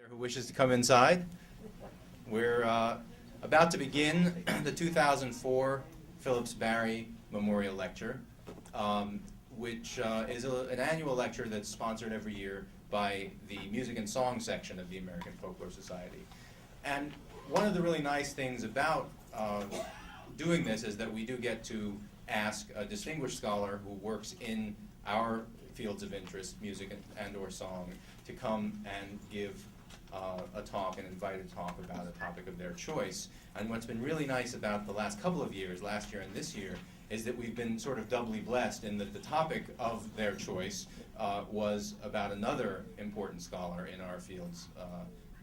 Who wishes to come inside? We're about to begin the 2004 Phillips Memorial Lecture, which is an annual lecture that's sponsored every year by the Music and Song section of the American Folklore Society. And one of the really nice things about doing this is that we do get to ask a distinguished scholar who works in our fields of interest, music and or song, to come and give a talk, an invited talk about a topic of their choice. And what's been really nice about the last couple of years, last year and this year, is that we've been sort of doubly blessed in that the topic of their choice was about another important scholar in our fields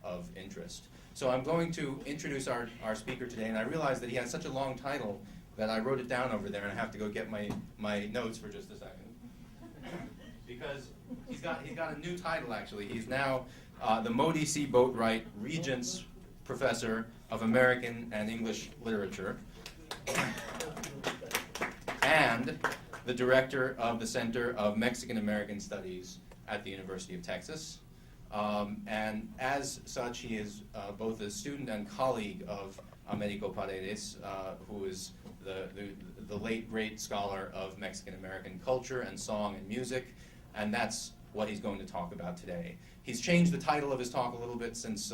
of interest. So I'm going to introduce our speaker today, and I realize that he has such a long title that I wrote it down over there, and I have to go get my notes for just a second. Because he's got a new title, actually. He's now the Modi C. Boatwright Regents Professor of American and English Literature and the Director of the Center of Mexican American Studies at the University of Texas. And as such, he is both a student and colleague of Américo Paredes, who is the late great scholar of Mexican American culture and song and music, and that's what he's going to talk about today. He's changed the title of his talk a little bit since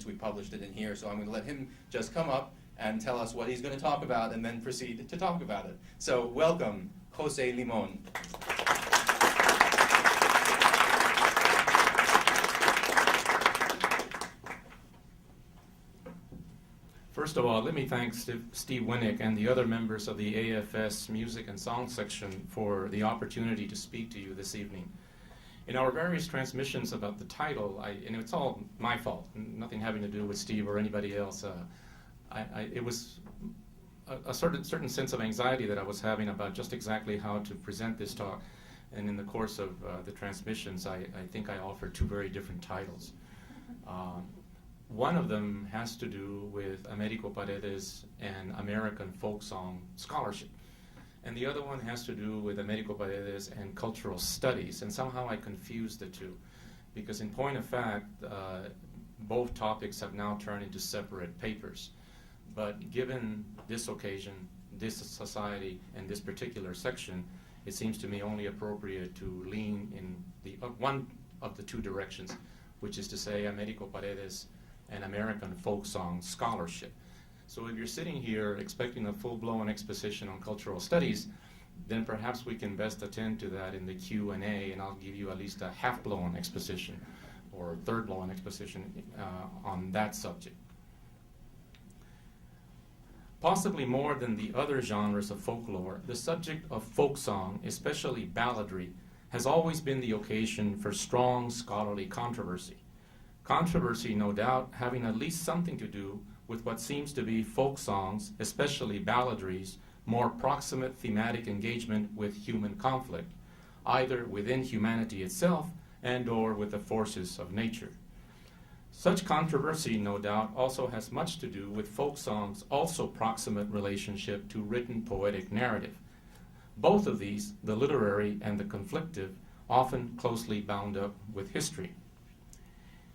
we published it in here, so I'm going to let him just come up and tell us what he's going to talk about and then proceed to talk about it. So welcome, José Limón. First of all, let me thank Steve Winick and the other members of the AFS Music and Song section for the opportunity to speak to you this evening. In our various transmissions about the title, and it's all my fault, nothing having to do with Steve or anybody else. It was a certain sense of anxiety that I was having about just exactly how to present this talk. And in the course of the transmissions, I think I offered two very different titles. One of them has to do with Américo Paredes and American folk song scholarship. And the other one has to do with Américo Paredes and cultural studies. And somehow I confused the two, because in point of fact, both topics have now turned into separate papers. But given this occasion, this society, and this particular section, it seems to me only appropriate to lean in the one of the two directions, which is to say Américo Paredes and American folk song scholarship. So if you're sitting here expecting a full-blown exposition on cultural studies, then perhaps we can best attend to that in the Q&A, and I'll give you at least a half-blown exposition or third-blown exposition on that subject. Possibly more than the other genres of folklore, the subject of folk song, especially balladry, has always been the occasion for strong scholarly controversy. Controversy, no doubt, having at least something to do with what seems to be folk songs, especially balladries, more proximate thematic engagement with human conflict, either within humanity itself and or with the forces of nature. Such controversy, no doubt, also has much to do with folk songs' also proximate relationship to written poetic narrative. Both of these, the literary and the conflictive, often closely bound up with history.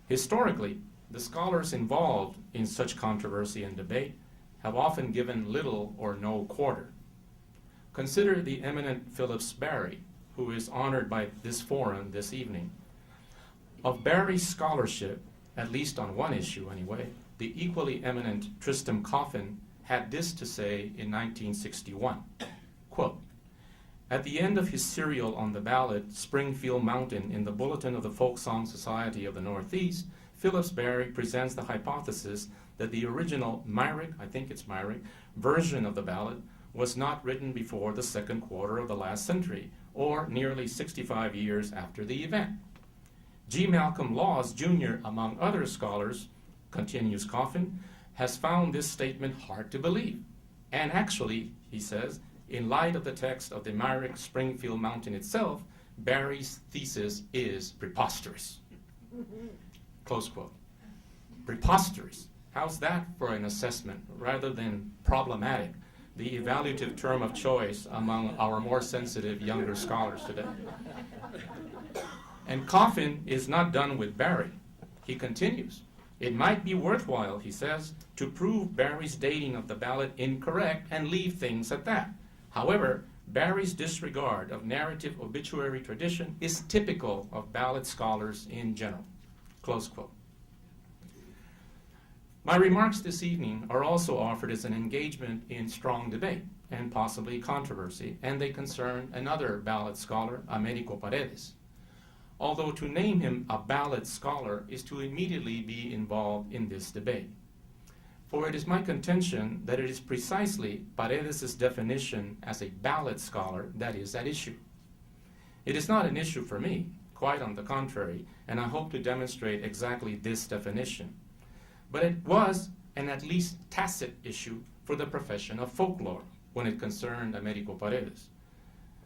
Historically, the scholars involved in such controversy and debate have often given little or no quarter. Consider the eminent Phillips, who is honored by this forum this evening. Of Barry's scholarship, at least on one issue anyway, the equally eminent Tristram Coffin had this to say in 1961, quote, "At the end of his serial on the ballad Springfield Mountain in the Bulletin of the Folk Song Society of the Northeast, Phillips presents the hypothesis that the original Myrick, I think it's Myrick, version of the ballad was not written before the second quarter of the last century, or nearly 65 years after the event. G. Malcolm Laws, Jr., among other scholars, continues Coffin, has found this statement hard to believe. And actually, he says, in light of the text of the Myrick Springfield Mountain itself, Barry's thesis is preposterous." Close quote. Preposterous. How's that for an assessment rather than problematic, the evaluative term of choice among our more sensitive younger scholars today? And Coffin is not done with Barry. He continues, "It might be worthwhile," he says, "to prove Barry's dating of the ballad incorrect and leave things at that. However, Barry's disregard of narrative obituary tradition is typical of ballad scholars in general." Close quote. My remarks this evening are also offered as an engagement in strong debate and possibly controversy, and they concern another ballad scholar, Américo Paredes. Although to name him a ballad scholar is to immediately be involved in this debate. For it is my contention that it is precisely Paredes' definition as a ballad scholar that is at issue. It is not an issue for me, quite on the contrary, and I hope to demonstrate exactly this definition. But it was an at least tacit issue for the profession of folklore when it concerned Américo Paredes.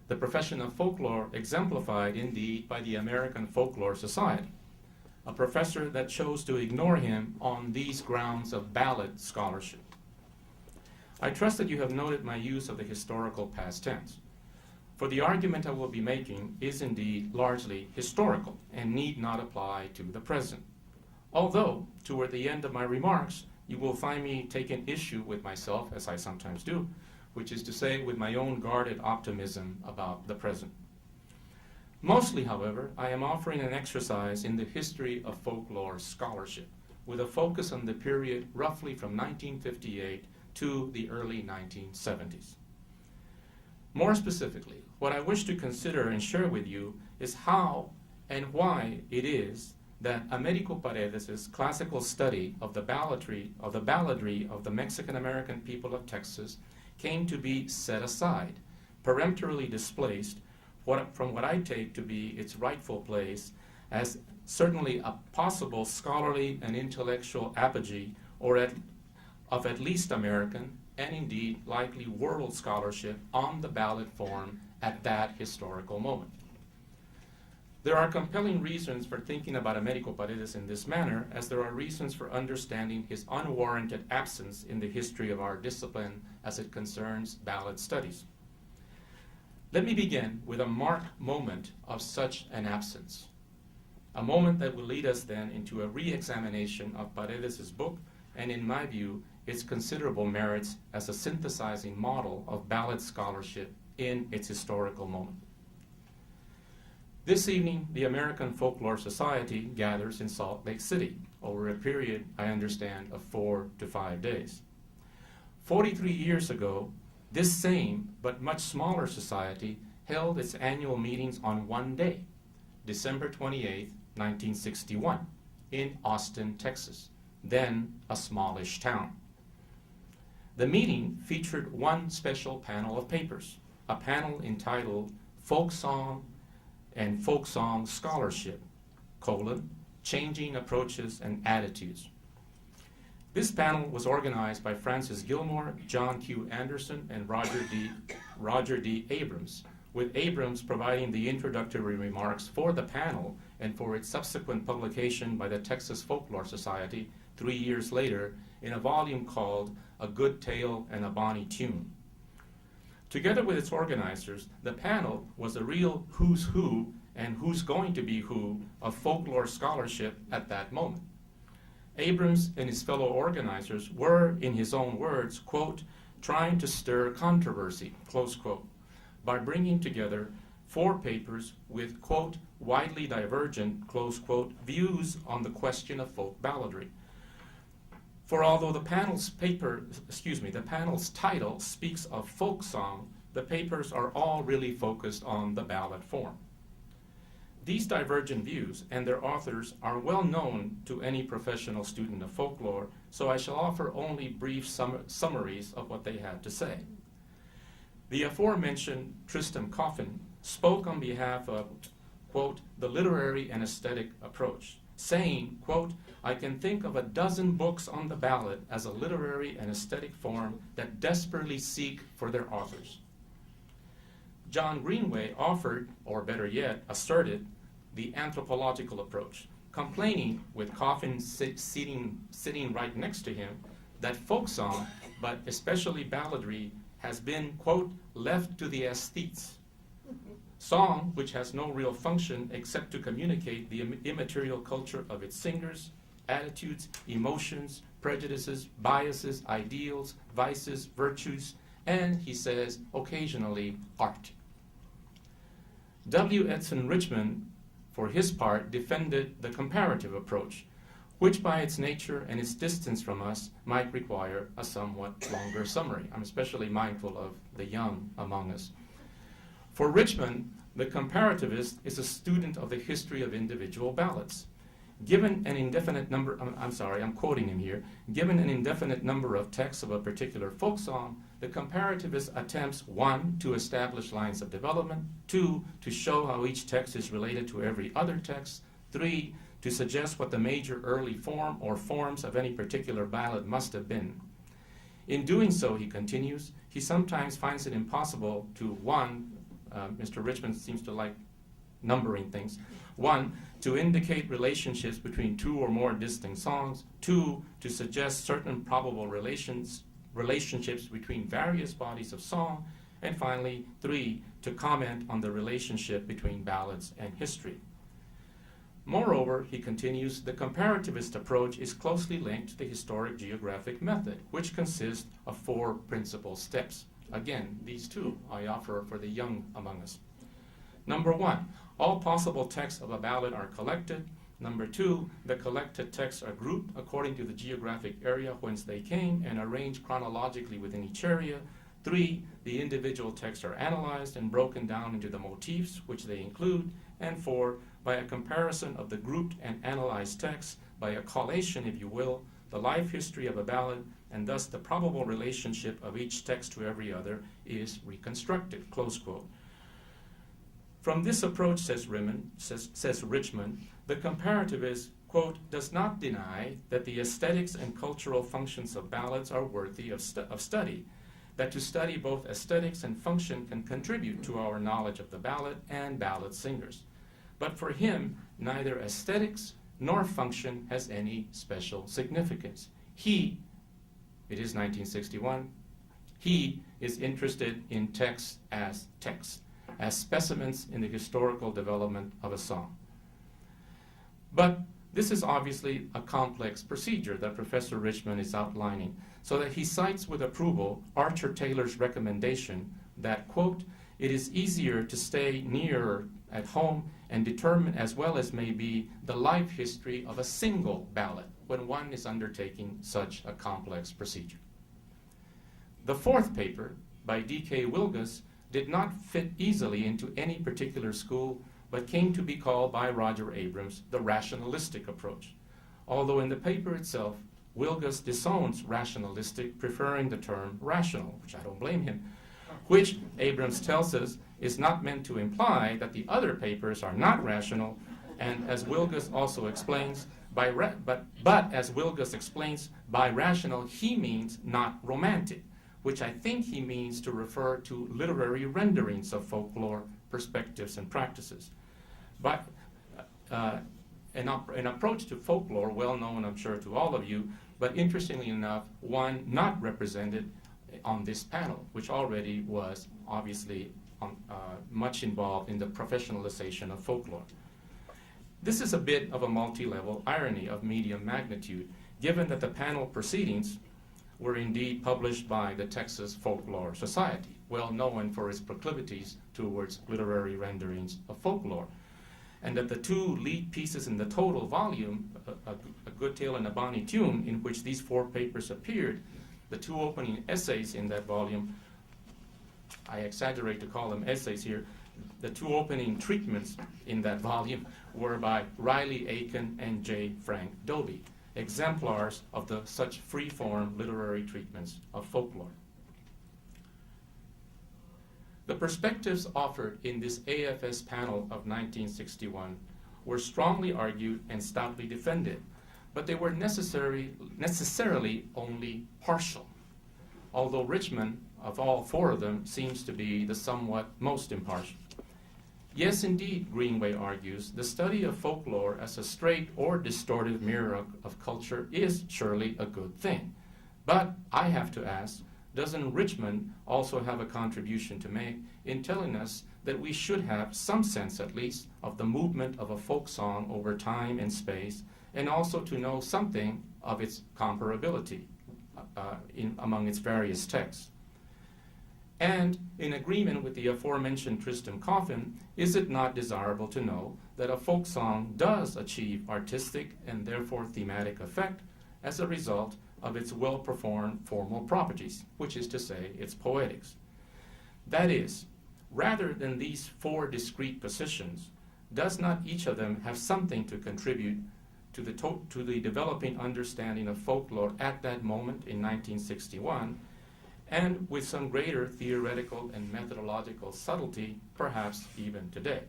The profession of folklore exemplified indeed by the American Folklore Society, a professor that chose to ignore him on these grounds of ballad scholarship. I trust that you have noted my use of the historical past tense, for the argument I will be making is indeed largely historical and need not apply to the present. Although, toward the end of my remarks, you will find me taking issue with myself, as I sometimes do, which is to say, with my own guarded optimism about the present. Mostly, however, I am offering an exercise in the history of folklore scholarship, with a focus on the period roughly from 1958 to the early 1970s. More specifically, what I wish to consider and share with you is how and why it is that Américo Paredes' classical study of the balladry of the Mexican-American people of Texas came to be set aside, peremptorily displaced from what I take to be its rightful place as certainly a possible scholarly and intellectual apogee of at least American and indeed likely world scholarship on the ballad form at that historical moment. There are compelling reasons for thinking about Américo Paredes in this manner, as there are reasons for understanding his unwarranted absence in the history of our discipline as it concerns ballad studies. Let me begin with a marked moment of such an absence, a moment that will lead us then into a re-examination of Paredes' book and, in my view, its considerable merits as a synthesizing model of ballad scholarship in its historical moment. This evening, the American Folklore Society gathers in Salt Lake City over a period, I understand, of 4 to 5 days. 43 years ago, this same but much smaller society held its annual meetings on one day, December 28, 1961, in Austin, Texas, then a smallish town. The meeting featured one special panel of papers, a panel entitled Folk Song and Folk Song Scholarship, Changing Approaches and Attitudes. This panel was organized by Francis Gilmore, John Q. Anderson, and Roger D. Abrams, with Abrams providing the introductory remarks for the panel and for its subsequent publication by the Texas Folklore Society 3 years later in a volume called A Good Tale and a Bonny Tune. Together with its organizers, the panel was a real who's who and who's going to be who of folklore scholarship at that moment. Abrams and his fellow organizers were, in his own words, quote, trying to stir controversy, close quote, by bringing together 4 papers with, quote, widely divergent, close quote, views on the question of folk balladry. For although the panel's title speaks of folk song, the papers are all really focused on the ballad form. These divergent views and their authors are well known to any professional student of folklore, so I shall offer only brief summaries of what they had to say. The aforementioned Tristram Coffin spoke on behalf of, quote, the literary and aesthetic approach, saying, quote, I can think of a dozen books on the ballad as a literary and aesthetic form that desperately seek for their authors. John Greenway offered, or better yet, asserted, the anthropological approach, complaining, with Coffin sitting right next to him, that folk song, but especially balladry, has been, quote, left to the aesthetes. Song, which has no real function except to communicate the immaterial culture of its singers, attitudes, emotions, prejudices, biases, ideals, vices, virtues, and, he says, occasionally, art. W. Edson Richmond, for his part, defended the comparative approach, which by its nature and its distance from us might require a somewhat longer summary. I'm especially mindful of the young among us. For Richmond, the comparativist is a student of the history of individual ballads. Given an indefinite number, I'm quoting him here, given an indefinite number of texts of a particular folk song, the comparativist attempts, 1, to establish lines of development, 2, to show how each text is related to every other text, 3, to suggest what the major early form or forms of any particular ballad must have been. In doing so, he continues, he sometimes finds it impossible to, 1, Mr. Richmond seems to like numbering things, 1, to indicate relationships between 2 or more distinct songs, 2, to suggest certain probable relationships between various bodies of song, and finally, 3, to comment on the relationship between ballads and history. Moreover, he continues, the comparativist approach is closely linked to the historic geographic method, which consists of 4 principal steps. Again, these 2 I offer for the young among us. Number 1, all possible texts of a ballad are collected. Number 2, the collected texts are grouped according to the geographic area whence they came and arranged chronologically within each area. 3, the individual texts are analyzed and broken down into the motifs which they include. And 4, by a comparison of the grouped and analyzed texts, by a collation, if you will, the life history of a ballad, and thus the probable relationship of each text to every other is reconstructed, close quote. From this approach, says Richmond, the comparativist, quote, does not deny that the aesthetics and cultural functions of ballads are worthy of study, that to study both aesthetics and function can contribute to our knowledge of the ballad and ballad singers. But for him, neither aesthetics nor function has any special significance. It is 1961, he is interested in text, as specimens in the historical development of a song. But this is obviously a complex procedure that Professor Richmond is outlining, so that he cites with approval Archer Taylor's recommendation that, quote, it is easier to stay nearer at home and determine as well as may be the life history of a single ballad when one is undertaking such a complex procedure. The 4th paper, by D.K. Wilgus, did not fit easily into any particular school, but came to be called by Roger Abrams the rationalistic approach, although in the paper itself, Wilgus disowns rationalistic, preferring the term rational, which I don't blame him, which Abrams tells us is not meant to imply that the other papers are not rational, and as Wilgus also explains, by rational he means not romantic, which I think he means to refer to literary renderings of folklore, perspectives, and practices. But an approach to folklore, well known, I'm sure, to all of you, but interestingly enough, one not represented on this panel, which already was obviously much involved in the professionalization of folklore. This is a bit of a multi-level irony of medium magnitude, given that the panel proceedings were indeed published by the Texas Folklore Society, well known for its proclivities towards literary renderings of folklore, and that the 2 lead pieces in the total volume, A Good Tale and a Bonny Tune, in which these 4 papers appeared, the 2 opening essays in that volume, I exaggerate to call them essays here, the 2 opening treatments in that volume were by Riley Aiken and J. Frank Dobie, exemplars of such free-form literary treatments of folklore. The perspectives offered in this AFS panel of 1961 were strongly argued and stoutly defended, but they were necessarily only partial, although Richmond, of all 4 of them, seems to be the somewhat most impartial. Yes, indeed, Greenway argues, the study of folklore as a straight or distorted mirror of culture is surely a good thing. But I have to ask, doesn't Richmond also have a contribution to make in telling us that we should have some sense, at least, of the movement of a folk song over time and space, and also to know something of its comparability among its various texts. And in agreement with the aforementioned Tristram Coffin, is it not desirable to know that a folk song does achieve artistic and therefore thematic effect as a result of its well-performed formal properties, which is to say, its poetics? That is, rather than these four discrete positions, does not each of them have something to contribute to the developing understanding of folklore at that moment in 1961, and with some greater theoretical and methodological subtlety, perhaps even today?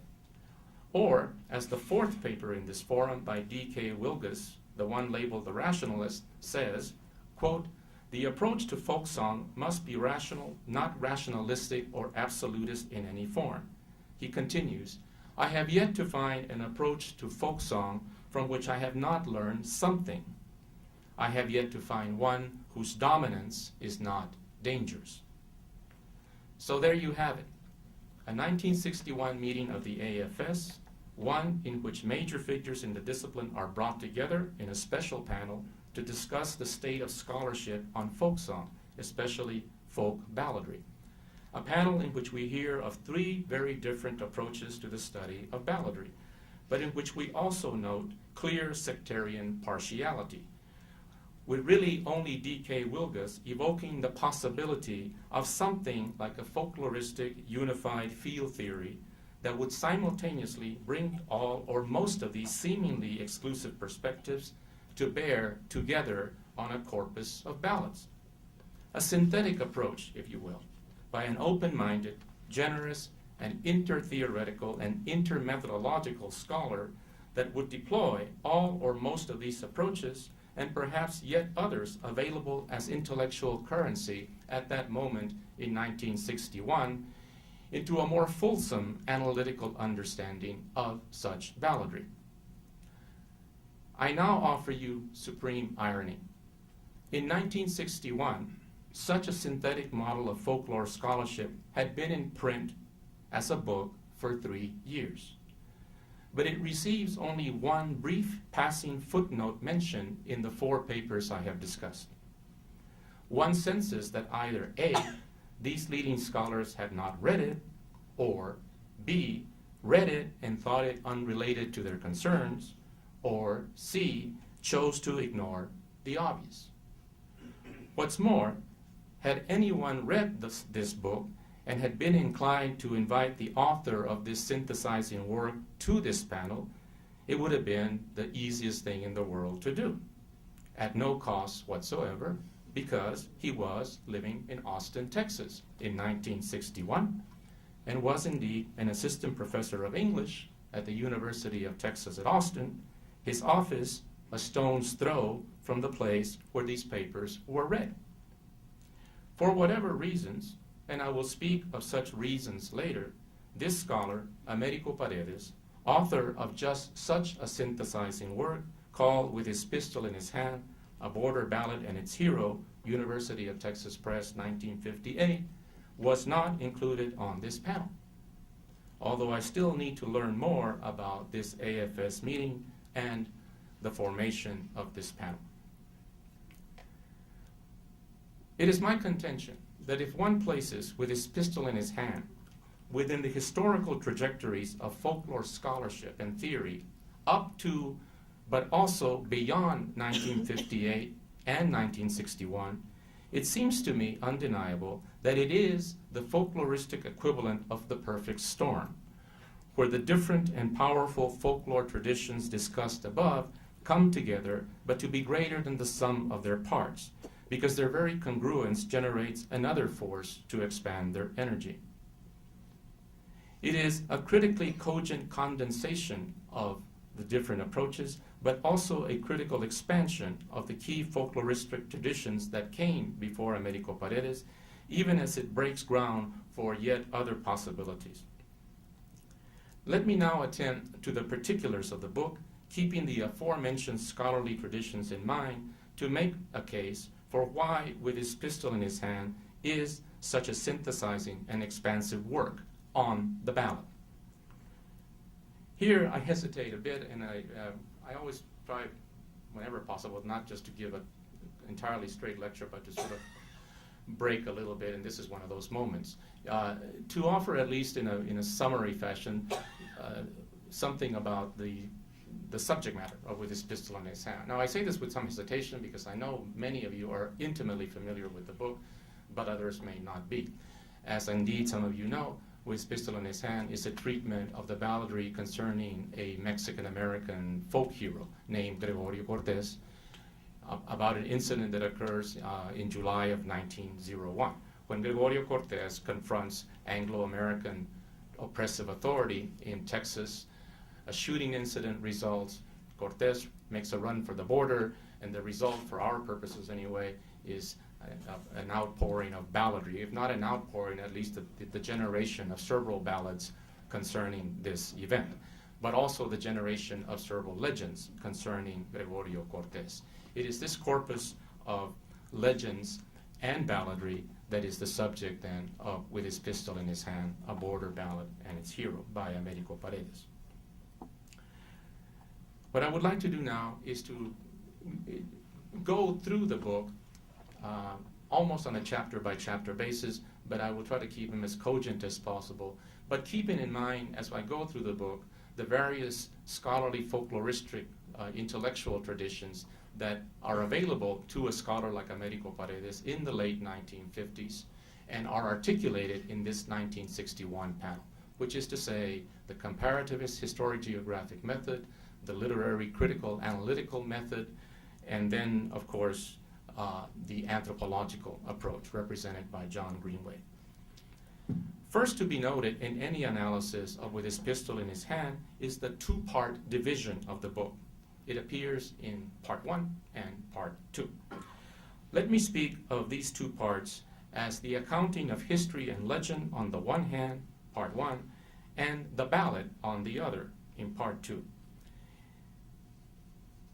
Or, as the fourth paper in this forum by D.K. Wilgus, the one labeled The Rationalist, says, quote, "The approach to folk song must be rational, not rationalistic or absolutist in any form." He continues, "I have yet to find an approach to folk song from which I have not learned something. I have yet to find one whose dominance is not dangerous." So there you have it, a 1961 meeting of the AFS, one in which major figures in the discipline are brought together in a special panel to discuss the state of scholarship on folk song, especially folk balladry. A panel in which we hear of three very different approaches to the study of balladry, but in which we also note clear sectarian partiality, with really only D.K. Wilgus evoking the possibility of something like a folkloristic unified field theory that would simultaneously bring all or most of these seemingly exclusive perspectives to bear together on a corpus of ballads. A synthetic approach, if you will, by an open-minded, generous, and inter-theoretical and inter-methodological scholar that would deploy all or most of these approaches and perhaps yet others available as intellectual currency at that moment in 1961 into a more fulsome analytical understanding of such balladry. I now offer you supreme irony. In 1961, such a synthetic model of folklore scholarship had been in print as a book for 3 years. But it receives only one brief passing footnote mention in the 4 papers I have discussed. One senses that either A, these leading scholars had not read it, or B, read it and thought it unrelated to their concerns, or C, chose to ignore the obvious. What's more, had anyone read this book and had been inclined to invite the author of this synthesizing work to this panel, it would have been the easiest thing in the world to do, at no cost whatsoever, because he was living in Austin, Texas in 1961, and was indeed an assistant professor of English at the University of Texas at Austin, his office a stone's throw from the place where these papers were read. For whatever reasons, and I will speak of such reasons later, this scholar, Américo Paredes, author of just such a synthesizing work called With His Pistol in His Hand, A Border Ballad and Its Hero, University of Texas Press, 1958, was not included on this panel. Although I still need to learn more about this AFS meeting and the formation of this panel. It is my contention that if one places With His Pistol in His Hand within the historical trajectories of folklore scholarship and theory up to, but also beyond 1958 and 1961, it seems to me undeniable that it is the folkloristic equivalent of the perfect storm, where the different and powerful folklore traditions discussed above come together, but to be greater than the sum of their parts, because their very congruence generates another force to expand their energy. It is a critically cogent condensation of the different approaches, but also a critical expansion of the key folkloristic traditions that came before Américo Paredes, even as it breaks ground for yet other possibilities. Let me now attend to the particulars of the book, keeping the aforementioned scholarly traditions in mind to make a case for why With His Pistol in His Hand is such a synthesizing and expansive work on the ballad. Here I hesitate a bit, and I always try, whenever possible, not just to give an entirely straight lecture, but to sort of break a little bit, and this is one of those moments. To offer, at least in a summary fashion, something about the subject matter of With His Pistol in His Hand. Now, I say this with some hesitation because I know many of you are intimately familiar with the book, but others may not be. As indeed some of you know, With His Pistol in His Hand is a treatment of the balladry concerning a Mexican-American folk hero named Gregorio Cortés, about an incident that occurs in July of 1901, when Gregorio Cortés confronts Anglo-American oppressive authority in Texas. A shooting incident results. Cortés makes a run for the border, and the result, for our purposes anyway, is an outpouring of balladry. If not an outpouring, at least the generation of several ballads concerning this event, but also the generation of several legends concerning Gregorio Cortés. It is this corpus of legends and balladry that is the subject then of With His Pistol in His Hand, a border ballad and its hero by Américo Paredes. What I would like to do now is to go through the book almost on a chapter-by-chapter basis, but I will try to keep them as cogent as possible. But keeping in mind, as I go through the book, the various scholarly folkloristic intellectual traditions that are available to a scholar like Américo Paredes in the late 1950s and are articulated in this 1961 panel, which is to say the comparativist historic geographic method, the literary critical analytical method, and then, of course, the anthropological approach represented by John Greenway. First to be noted in any analysis of With His Pistol in His Hand is the two-part division of the book. It appears in Part 1 and Part 2. Let me speak of these two parts as the accounting of history and legend on the one hand, Part 1, and the ballad on the other, in Part 2.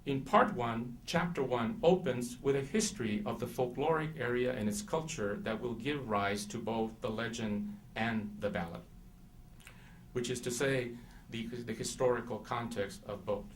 In Part 1, Chapter 1 opens with a history of the folkloric area and its culture that will give rise to both the legend and the ballad, which is to say, the historical context of both.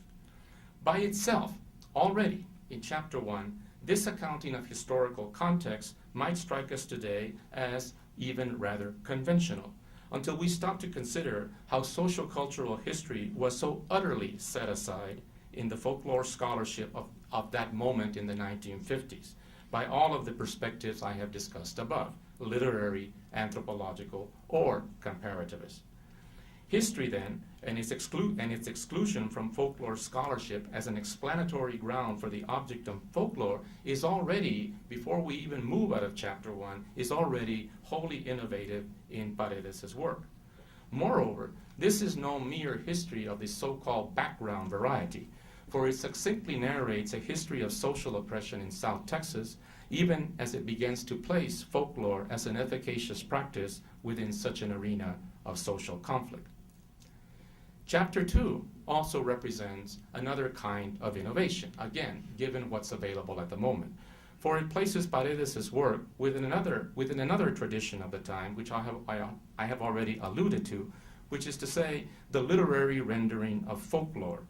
By itself, already in Chapter 1, this accounting of historical context might strike us today as even rather conventional, until we stop to consider how social-cultural history was so utterly set aside in the folklore scholarship of that moment in the 1950s by all of the perspectives I have discussed above, literary, anthropological, or comparativist. History, then, and its exclusion from folklore scholarship as an explanatory ground for the object of folklore is already, before we even move out of Chapter 1, is already wholly innovative in Paredes' work. Moreover, this is no mere history of the so-called background variety, for it succinctly narrates a history of social oppression in South Texas, even as it begins to place folklore as an efficacious practice within such an arena of social conflict. Chapter 2 also represents another kind of innovation, again, given what's available at the moment, for it places Paredes' work within another tradition of the time, which I have already alluded to, which is to say, the literary rendering of folklore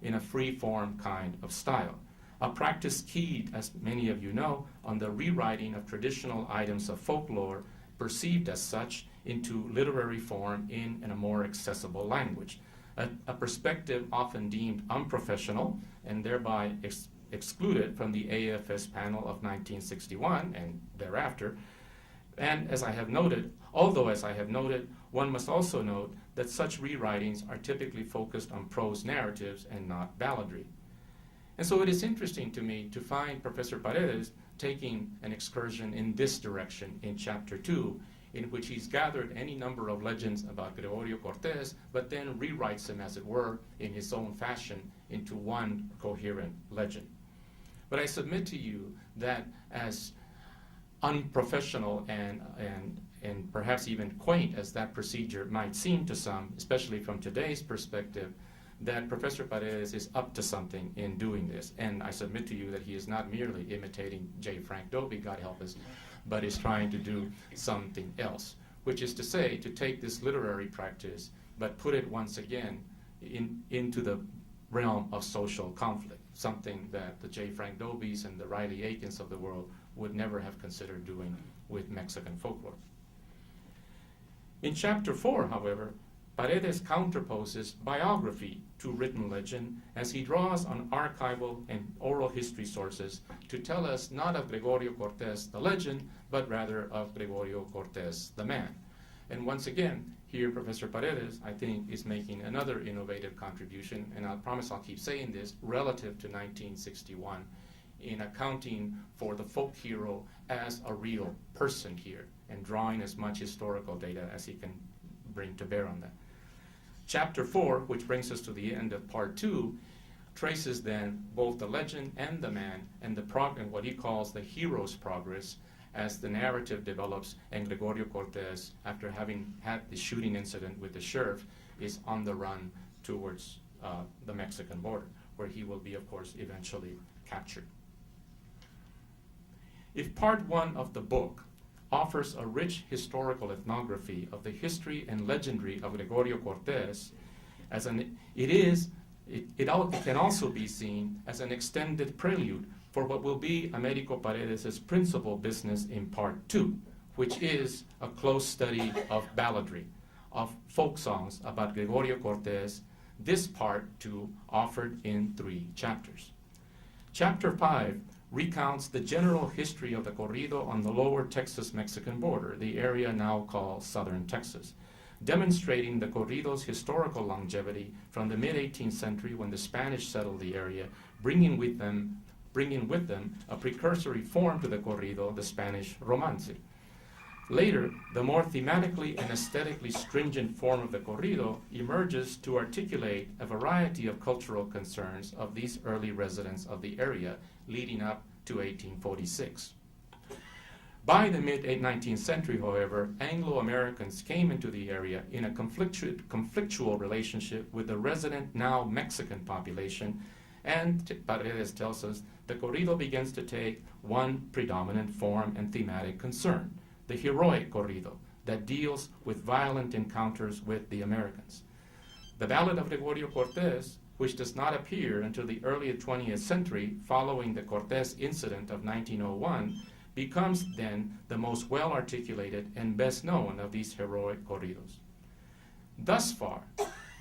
in a free-form kind of style, a practice keyed, as many of you know, on the rewriting of traditional items of folklore perceived as such into literary form in a more accessible language, a perspective often deemed unprofessional and thereby excluded from the AFS panel of 1961 and thereafter. And as I have noted, one must also note that such rewritings are typically focused on prose narratives and not balladry. And so it is interesting to me to find Professor Paredes taking an excursion in this direction in Chapter 2, in which he's gathered any number of legends about Gregorio Cortés, but then rewrites them, as it were, in his own fashion into one coherent legend. But I submit to you that as unprofessional and perhaps even quaint as that procedure might seem to some, especially from today's perspective, that Professor Paredes is up to something in doing this. And I submit to you that he is not merely imitating J. Frank Dobie, God help us, but is trying to do something else, which is to say, to take this literary practice, but put it once again into the realm of social conflict, something that the J. Frank Dobies and the Riley Aikens of the world would never have considered doing with Mexican folklore. In chapter 4, however, Paredes counterposes biography to written legend as he draws on archival and oral history sources to tell us not of Gregorio Cortés the legend, but rather of Gregorio Cortés the man. And once again, here Professor Paredes, I think, is making another innovative contribution, and I promise I'll keep saying this, relative to 1961, in accounting for the folk hero as a real person here, and drawing as much historical data as he can bring to bear on that. Chapter 4, which brings us to the end of part 2, traces then both the legend and the man and and what he calls the hero's progress as the narrative develops, and Gregorio Cortés, after having had the shooting incident with the sheriff, is on the run towards the Mexican border, where he will be, of course, eventually captured. If part 1 of the book offers a rich historical ethnography of the history and legendary of Gregorio Cortés, it can also be seen as an extended prelude for what will be Américo Paredes' principal business in part 2, which is a close study of balladry, of folk songs about Gregorio Cortés, this part 2 offered in 3 chapters. Chapter 5 recounts the general history of the corrido on the lower Texas-Mexican border, the area now called southern Texas, demonstrating the corrido's historical longevity from the mid-18th century when the Spanish settled the area, bringing with them a precursory form to the corrido, the Spanish romance. Later, the more thematically and aesthetically stringent form of the corrido emerges to articulate a variety of cultural concerns of these early residents of the area leading up to 1846. By the mid-19th century, however, Anglo-Americans came into the area in a conflictual relationship with the resident, now Mexican population, and Paredes tells us the corrido begins to take one predominant form and thematic concern, the heroic corrido that deals with violent encounters with the Americans. The Ballad of Gregorio Cortés, which does not appear until the early 20th century following the Cortés incident of 1901, becomes then the most well-articulated and best known of these heroic corridos. Thus far,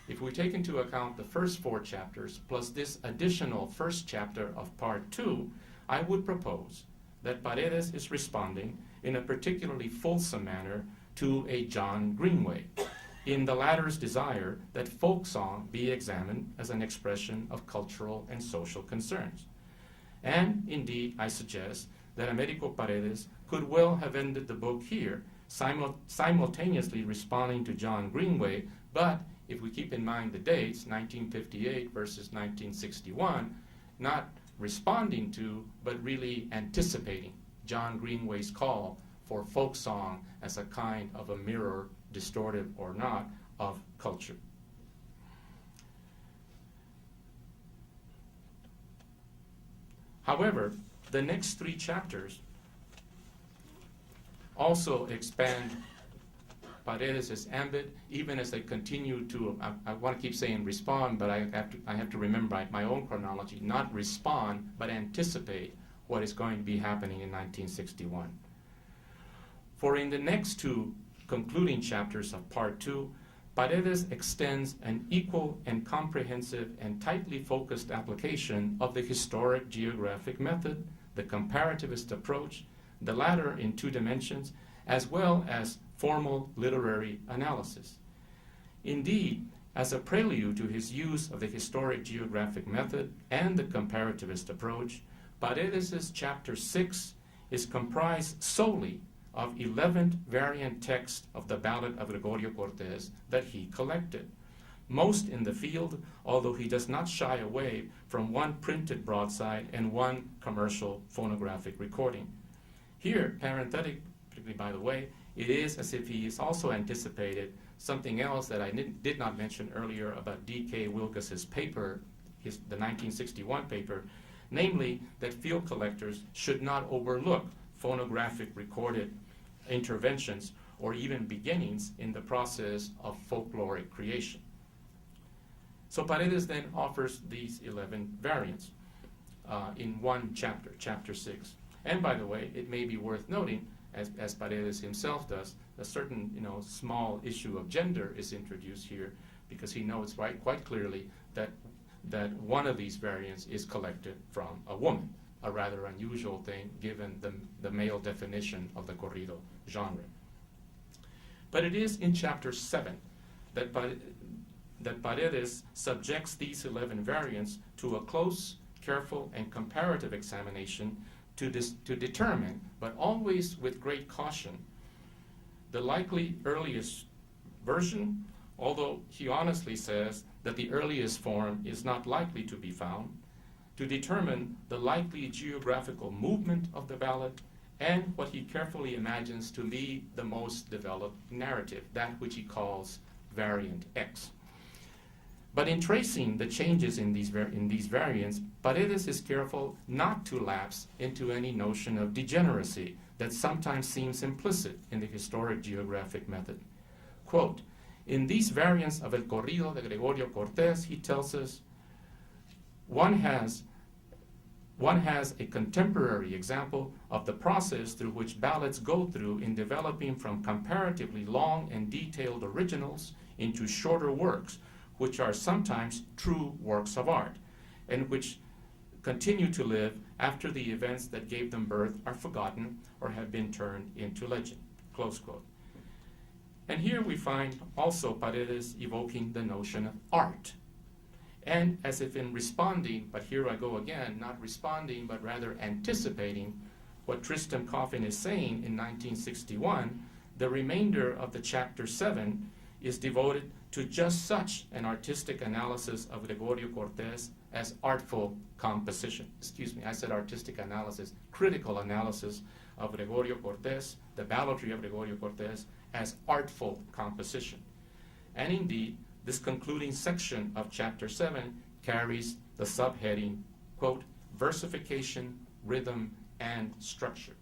if we take into account the first 4 chapters plus this additional first chapter of part 2, I would propose that Paredes is responding in a particularly fulsome manner to a John Greenway, in the latter's desire that folk song be examined as an expression of cultural and social concerns. And indeed, I suggest that Américo Paredes could well have ended the book here, simultaneously responding to John Greenway, but if we keep in mind the dates, 1958 versus 1961, not responding to, but really anticipating John Greenway's call for folk song as a kind of a mirror, distorted or not, of culture. However, the next 3 chapters also expand Paredes' ambit, even as they continue to, I want to keep saying respond, but I have to remember my own chronology, not respond, but anticipate what is going to be happening in 1961. For in the next 2 concluding chapters of part 2, Paredes extends an equal and comprehensive and tightly focused application of the historic geographic method, the comparativist approach, the latter in 2 dimensions, as well as formal literary analysis. Indeed, as a prelude to his use of the historic geographic method and the comparativist approach, Paredes' chapter 6 is comprised solely of 11 variant texts of the Ballad of Gregorio Cortés that he collected, most in the field, although he does not shy away from 1 printed broadside and 1 commercial phonographic recording. Here, parenthetically, by the way, it is as if he has also anticipated something else that I did not mention earlier about D.K. Wilkes's paper, the 1961 paper, namely that field collectors should not overlook phonographic recorded interventions or even beginnings in the process of folkloric creation. So Paredes then offers these 11 variants in one chapter, chapter 6. And by the way, it may be worth noting, as Paredes himself does, a certain small issue of gender is introduced here, because he knows quite clearly that one of these variants is collected from a woman, a rather unusual thing given the male definition of the corrido genre. But it is in chapter 7 that Paredes subjects these 11 variants to a close, careful, and comparative examination to determine, but always with great caution, the likely earliest version, although he honestly says that the earliest form is not likely to be found, to determine the likely geographical movement of the ballad and what he carefully imagines to be the most developed narrative, that which he calls variant X. But in tracing the changes in these variants, Paredes is careful not to lapse into any notion of degeneracy that sometimes seems implicit in the historic geographic method. Quote, in these variants of El Corrido de Gregorio Cortés, he tells us, one has a contemporary example of the process through which ballads go through in developing from comparatively long and detailed originals into shorter works, which are sometimes true works of art, and which continue to live after the events that gave them birth are forgotten or have been turned into legend, close quote. And here we find also Paredes evoking the notion of art. And as if in responding, but here I go again, not responding, but rather anticipating what Tristan Coffin is saying in 1961, the remainder of the chapter 7 is devoted to just such an artistic analysis of Gregorio Cortés as artful composition. Excuse me, I said artistic analysis, critical analysis of Gregorio Cortés, the balladry of Gregorio Cortés, as artful composition. And indeed, this concluding section of chapter 7 carries the subheading, quote, versification, rhythm, and structure.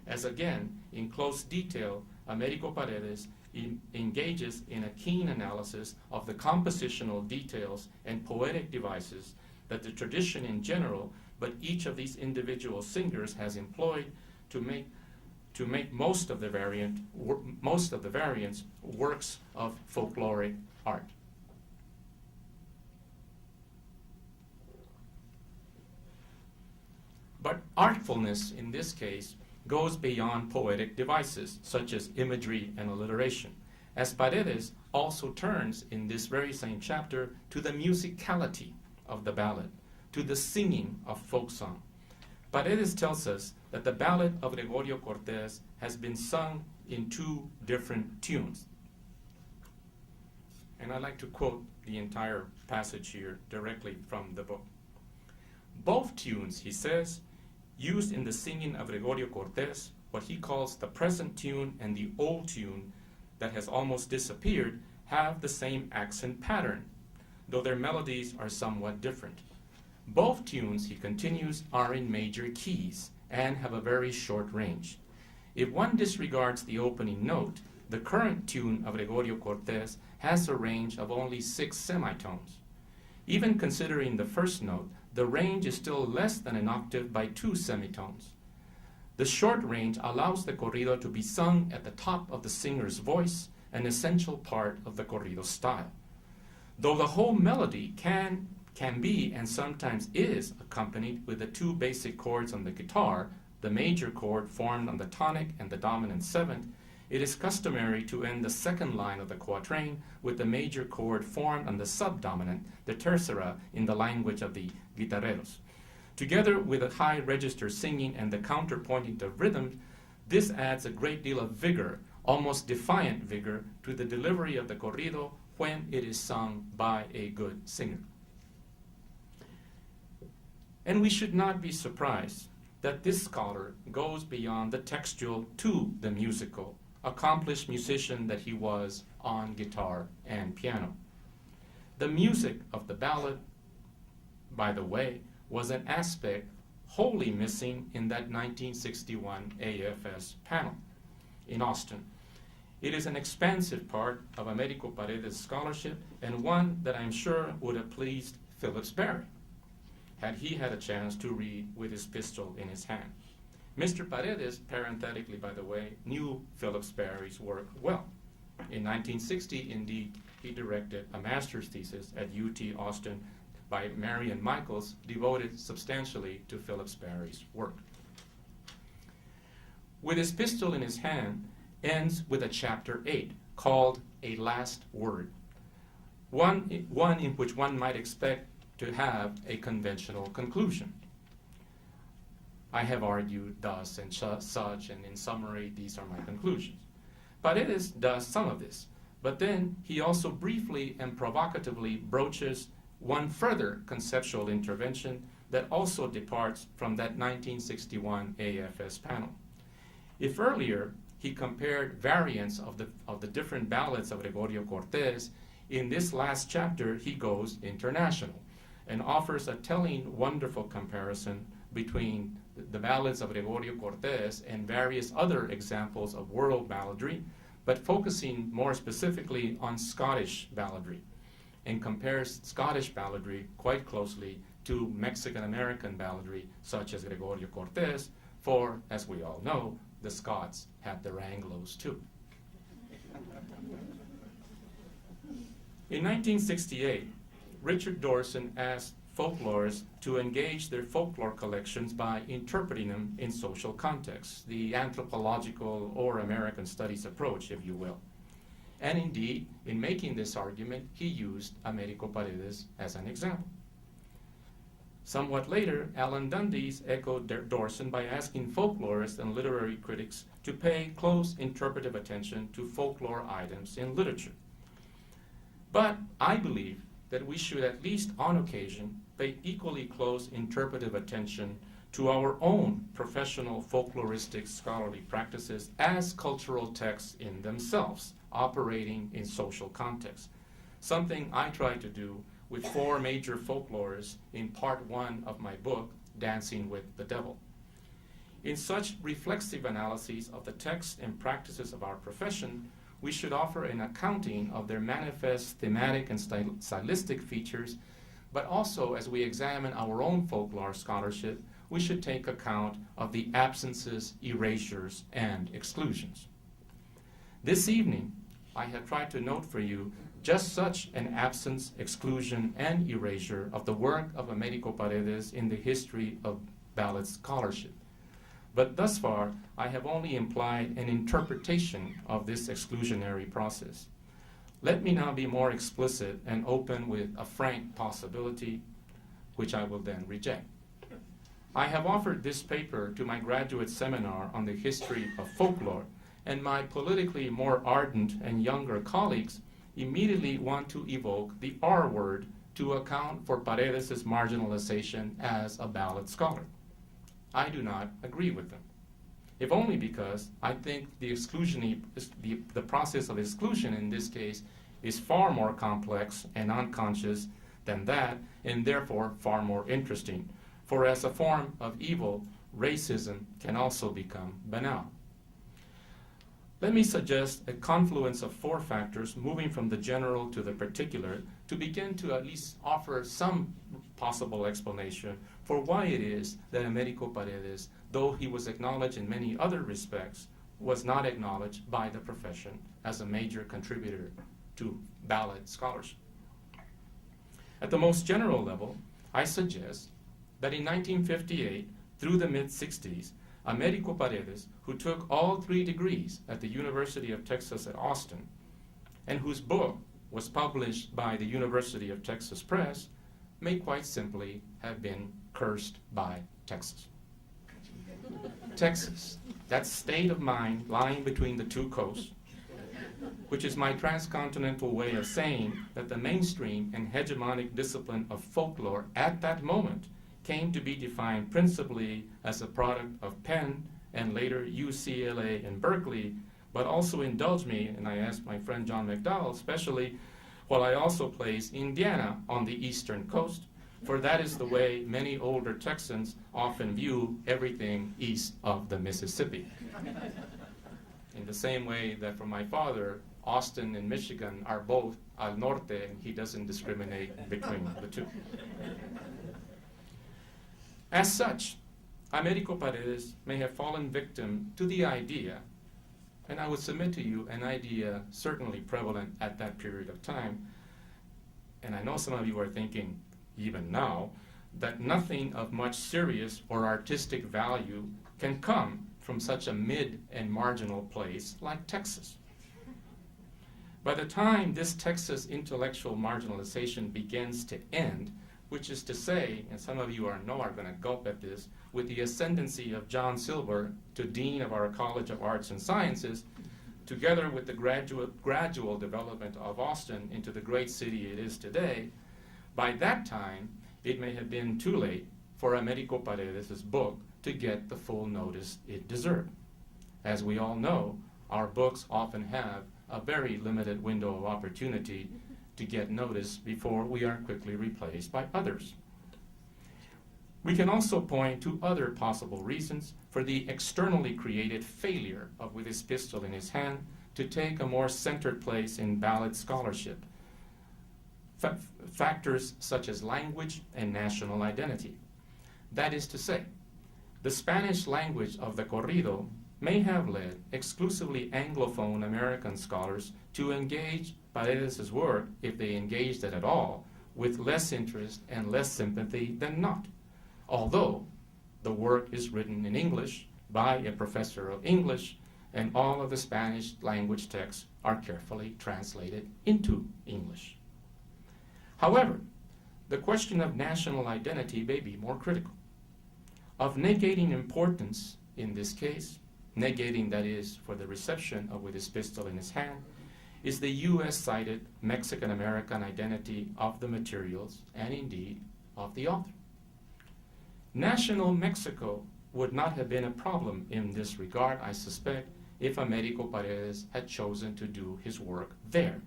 As again, in close detail, Américo Paredes engages in a keen analysis of the compositional details and poetic devices that the tradition in general, but each of these individual singers has employed to make most of the variants works of folkloric art. But artfulness in this case goes beyond poetic devices, such as imagery and alliteration, as Paredes also turns in this very same chapter to the musicality of the ballad, to the singing of folk song. Paredes tells us that the ballad of Gregorio Cortés has been sung in 2 different tunes. And I'd like to quote the entire passage here directly from the book. Both tunes, he says, used in the singing of Gregorio Cortés, what he calls the present tune and the old tune that has almost disappeared, have the same accent pattern, though their melodies are somewhat different. Both tunes, he continues, are in major keys and have a very short range. If one disregards the opening note, the current tune of Gregorio Cortés has a range of only 6 semitones. Even considering the first note, the range is still less than an octave by 2 semitones. The short range allows the corrido to be sung at the top of the singer's voice, an essential part of the corrido style. Though the whole melody can be and sometimes is accompanied with the 2 basic chords on the guitar, the major chord formed on the tonic and the dominant 7th, it is customary to end the second line of the quatrain with the major chord formed on the subdominant, the tercera, in the language of the guitarreros. Together with a high register singing and the counterpointing of rhythm, this adds a great deal of vigor, almost defiant vigor, to the delivery of the corrido when it is sung by a good singer. And we should not be surprised that this scholar goes beyond the textual to the musical, accomplished musician that he was on guitar and piano. The music of the ballad, by the way, was an aspect wholly missing in that 1961 AFS panel in Austin. It is an expansive part of Américo Paredes' scholarship, and one that I'm sure would have pleased Phillips Barry, had he had a chance to read with his pistol in his hand. Mr. Paredes, parenthetically by the way, knew Phillips Barry's work well. In 1960, indeed, he directed a master's thesis at UT Austin by Marion Michaels, devoted substantially to Phillips Barry's work. With his pistol in his hand ends with a chapter 8 called A Last Word, one in which one might expect to have a conventional conclusion. I have argued thus and such, and in summary, these are my conclusions. Paredes does some of this, but then he also briefly and provocatively broaches one further conceptual intervention that also departs from that 1961 AFS panel. If earlier he compared variants of the different ballads of Gregorio Cortés, in this last chapter he goes international and offers a telling, wonderful comparison between the ballads of Gregorio Cortés and various other examples of world balladry, but focusing more specifically on Scottish balladry, and compares Scottish balladry quite closely to Mexican-American balladry, such as Gregorio Cortés, for, as we all know, the Scots had their Anglos too. In 1968, Richard Dorson asked folklorists to engage their folklore collections by interpreting them in social contexts, the anthropological or American studies approach, if you will. And indeed, in making this argument, he used Américo Paredes as an example. Somewhat later, Alan Dundes echoed Dorson by asking folklorists and literary critics to pay close interpretive attention to folklore items in literature. But I believe that we should, at least on occasion, pay equally close interpretive attention to our own professional folkloristic scholarly practices as cultural texts in themselves, operating in social contexts, something I try to do with 4 major folklorists in part 1 of my book, Dancing with the Devil. In such reflexive analyses of the text and practices of our profession, we should offer an accounting of their manifest thematic and stylistic features, but also as we examine our own folklore scholarship, we should take account of the absences, erasures, and exclusions. This evening, I have tried to note for you just such an absence, exclusion, and erasure of the work of Américo Paredes in the history of ballad scholarship. But thus far, I have only implied an interpretation of this exclusionary process. Let me now be more explicit and open with a frank possibility, which I will then reject. I have offered this paper to my graduate seminar on the history of folklore, and my politically more ardent and younger colleagues immediately want to evoke the R word to account for Paredes' marginalization as a ballad scholar. I do not agree with them, if only because I think the process of exclusion in this case is far more complex and unconscious than that, and therefore far more interesting. For as a form of evil, racism can also become banal. Let me suggest a confluence of 4 factors moving from the general to the particular to begin to at least offer some possible explanation for why it is that Américo Paredes, though he was acknowledged in many other respects, was not acknowledged by the profession as a major contributor to ballad scholarship. At the most general level, I suggest that in 1958 through the mid-60s, Américo Paredes, who took all 3 degrees at the University of Texas at Austin, and whose book was published by the University of Texas Press, may quite simply have been cursed by Texas. Texas, that state of mind lying between the 2 coasts, which is my transcontinental way of saying that the mainstream and hegemonic discipline of folklore at that moment came to be defined principally as a product of Penn and later UCLA and Berkeley, but also indulge me, and I asked my friend John McDowell especially, while I also place Indiana on the eastern coast, for that is the way many older Texans often view everything east of the Mississippi. in the same way that for my father, Austin and Michigan are both al norte, and he doesn't discriminate between the two. As such, Américo Paredes may have fallen victim to the idea, and I would submit to you an idea certainly prevalent at that period of time, and I know some of you are thinking, even now, that nothing of much serious or artistic value can come from such a mid and marginal place like Texas. By the time this Texas intellectual marginalization begins to end, which is to say, and some of you are going to gulp at this, with the ascendancy of John Silver to Dean of our College of Arts and Sciences, together with the gradual development of Austin into the great city it is today, by that time, it may have been too late for Américo Paredes' book to get the full notice it deserved. As we all know, our books often have a very limited window of opportunity to get notice before we are quickly replaced by others. We can also point to other possible reasons for the externally created failure of With His Pistol in His Hand to take a more centered place in ballad scholarship. Factors such as language and national identity. That is to say, the Spanish language of the corrido may have led exclusively Anglophone American scholars to engage Paredes' work, if they engaged it at all, with less interest and less sympathy than not, although the work is written in English by a professor of English, and all of the Spanish language texts are carefully translated into English. However, the question of national identity may be more critical. Of negating importance in this case, negating that is for the reception of With His Pistol in His Hand, is the US-cited Mexican-American identity of the materials and indeed of the author. National Mexico would not have been a problem in this regard, I suspect, if Américo Paredes had chosen to do his work there,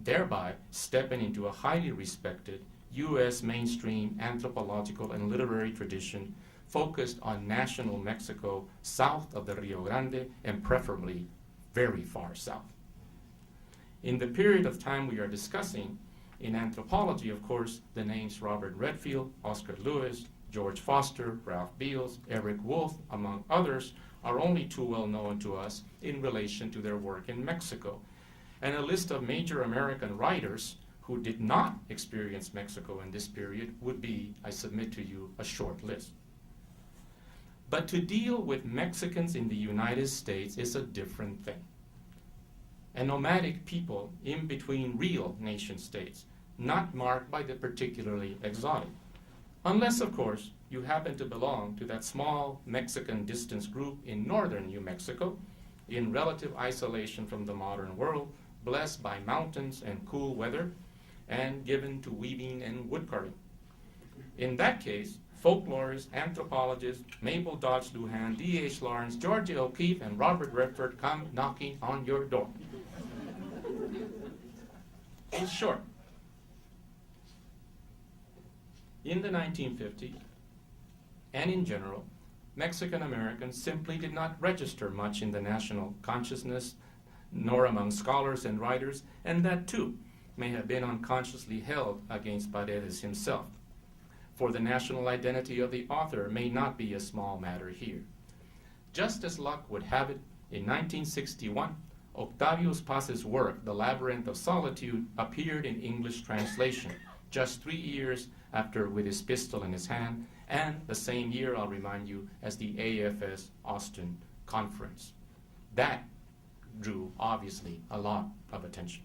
thereby stepping into a highly respected US mainstream anthropological and literary tradition focused on national Mexico south of the Rio Grande and preferably very far south. In the period of time we are discussing, in anthropology, of course, the names Robert Redfield, Oscar Lewis, George Foster, Ralph Beals, Eric Wolf, among others, are only too well known to us in relation to their work in Mexico. And a list of major American writers who did not experience Mexico in this period would be, I submit to you, a short list. But to deal with Mexicans in the United States is a different thing. A nomadic people in between real nation states, not marked by the particularly exotic. Unless, of course, you happen to belong to that small Mexican distance group in northern New Mexico, in relative isolation from the modern world, blessed by mountains and cool weather, and given to weaving and woodcarving. In that case, folklorists, anthropologists, Mabel Dodge Lujan, D.H. Lawrence, Georgia O'Keeffe, and Robert Redford come knocking on your door. In short, in the 1950s, and in general, Mexican Americans simply did not register much in the national consciousness, nor among scholars and writers, and that too may have been unconsciously held against Paredes himself. For the national identity of the author may not be a small matter here. Just as luck would have it, in 1961, Octavio Paz's work, The Labyrinth of Solitude, appeared in English translation, just 3 years after With His Pistol in His Hand, and the same year, I'll remind you, as the AFS Austin Conference. That drew, obviously, a lot of attention,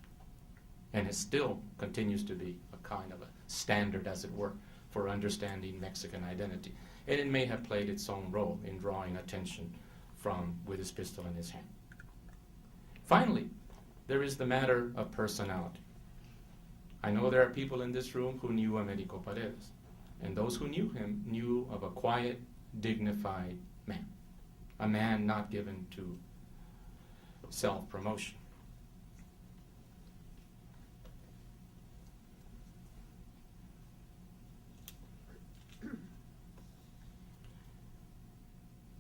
and it still continues to be a kind of a standard, as it were, for understanding Mexican identity. And it may have played its own role in drawing attention from With His Pistol in His Hand. Finally, there is the matter of personality. I know there are people in this room who knew Américo Paredes, and those who knew him knew of a quiet, dignified man, a man not given to self-promotion.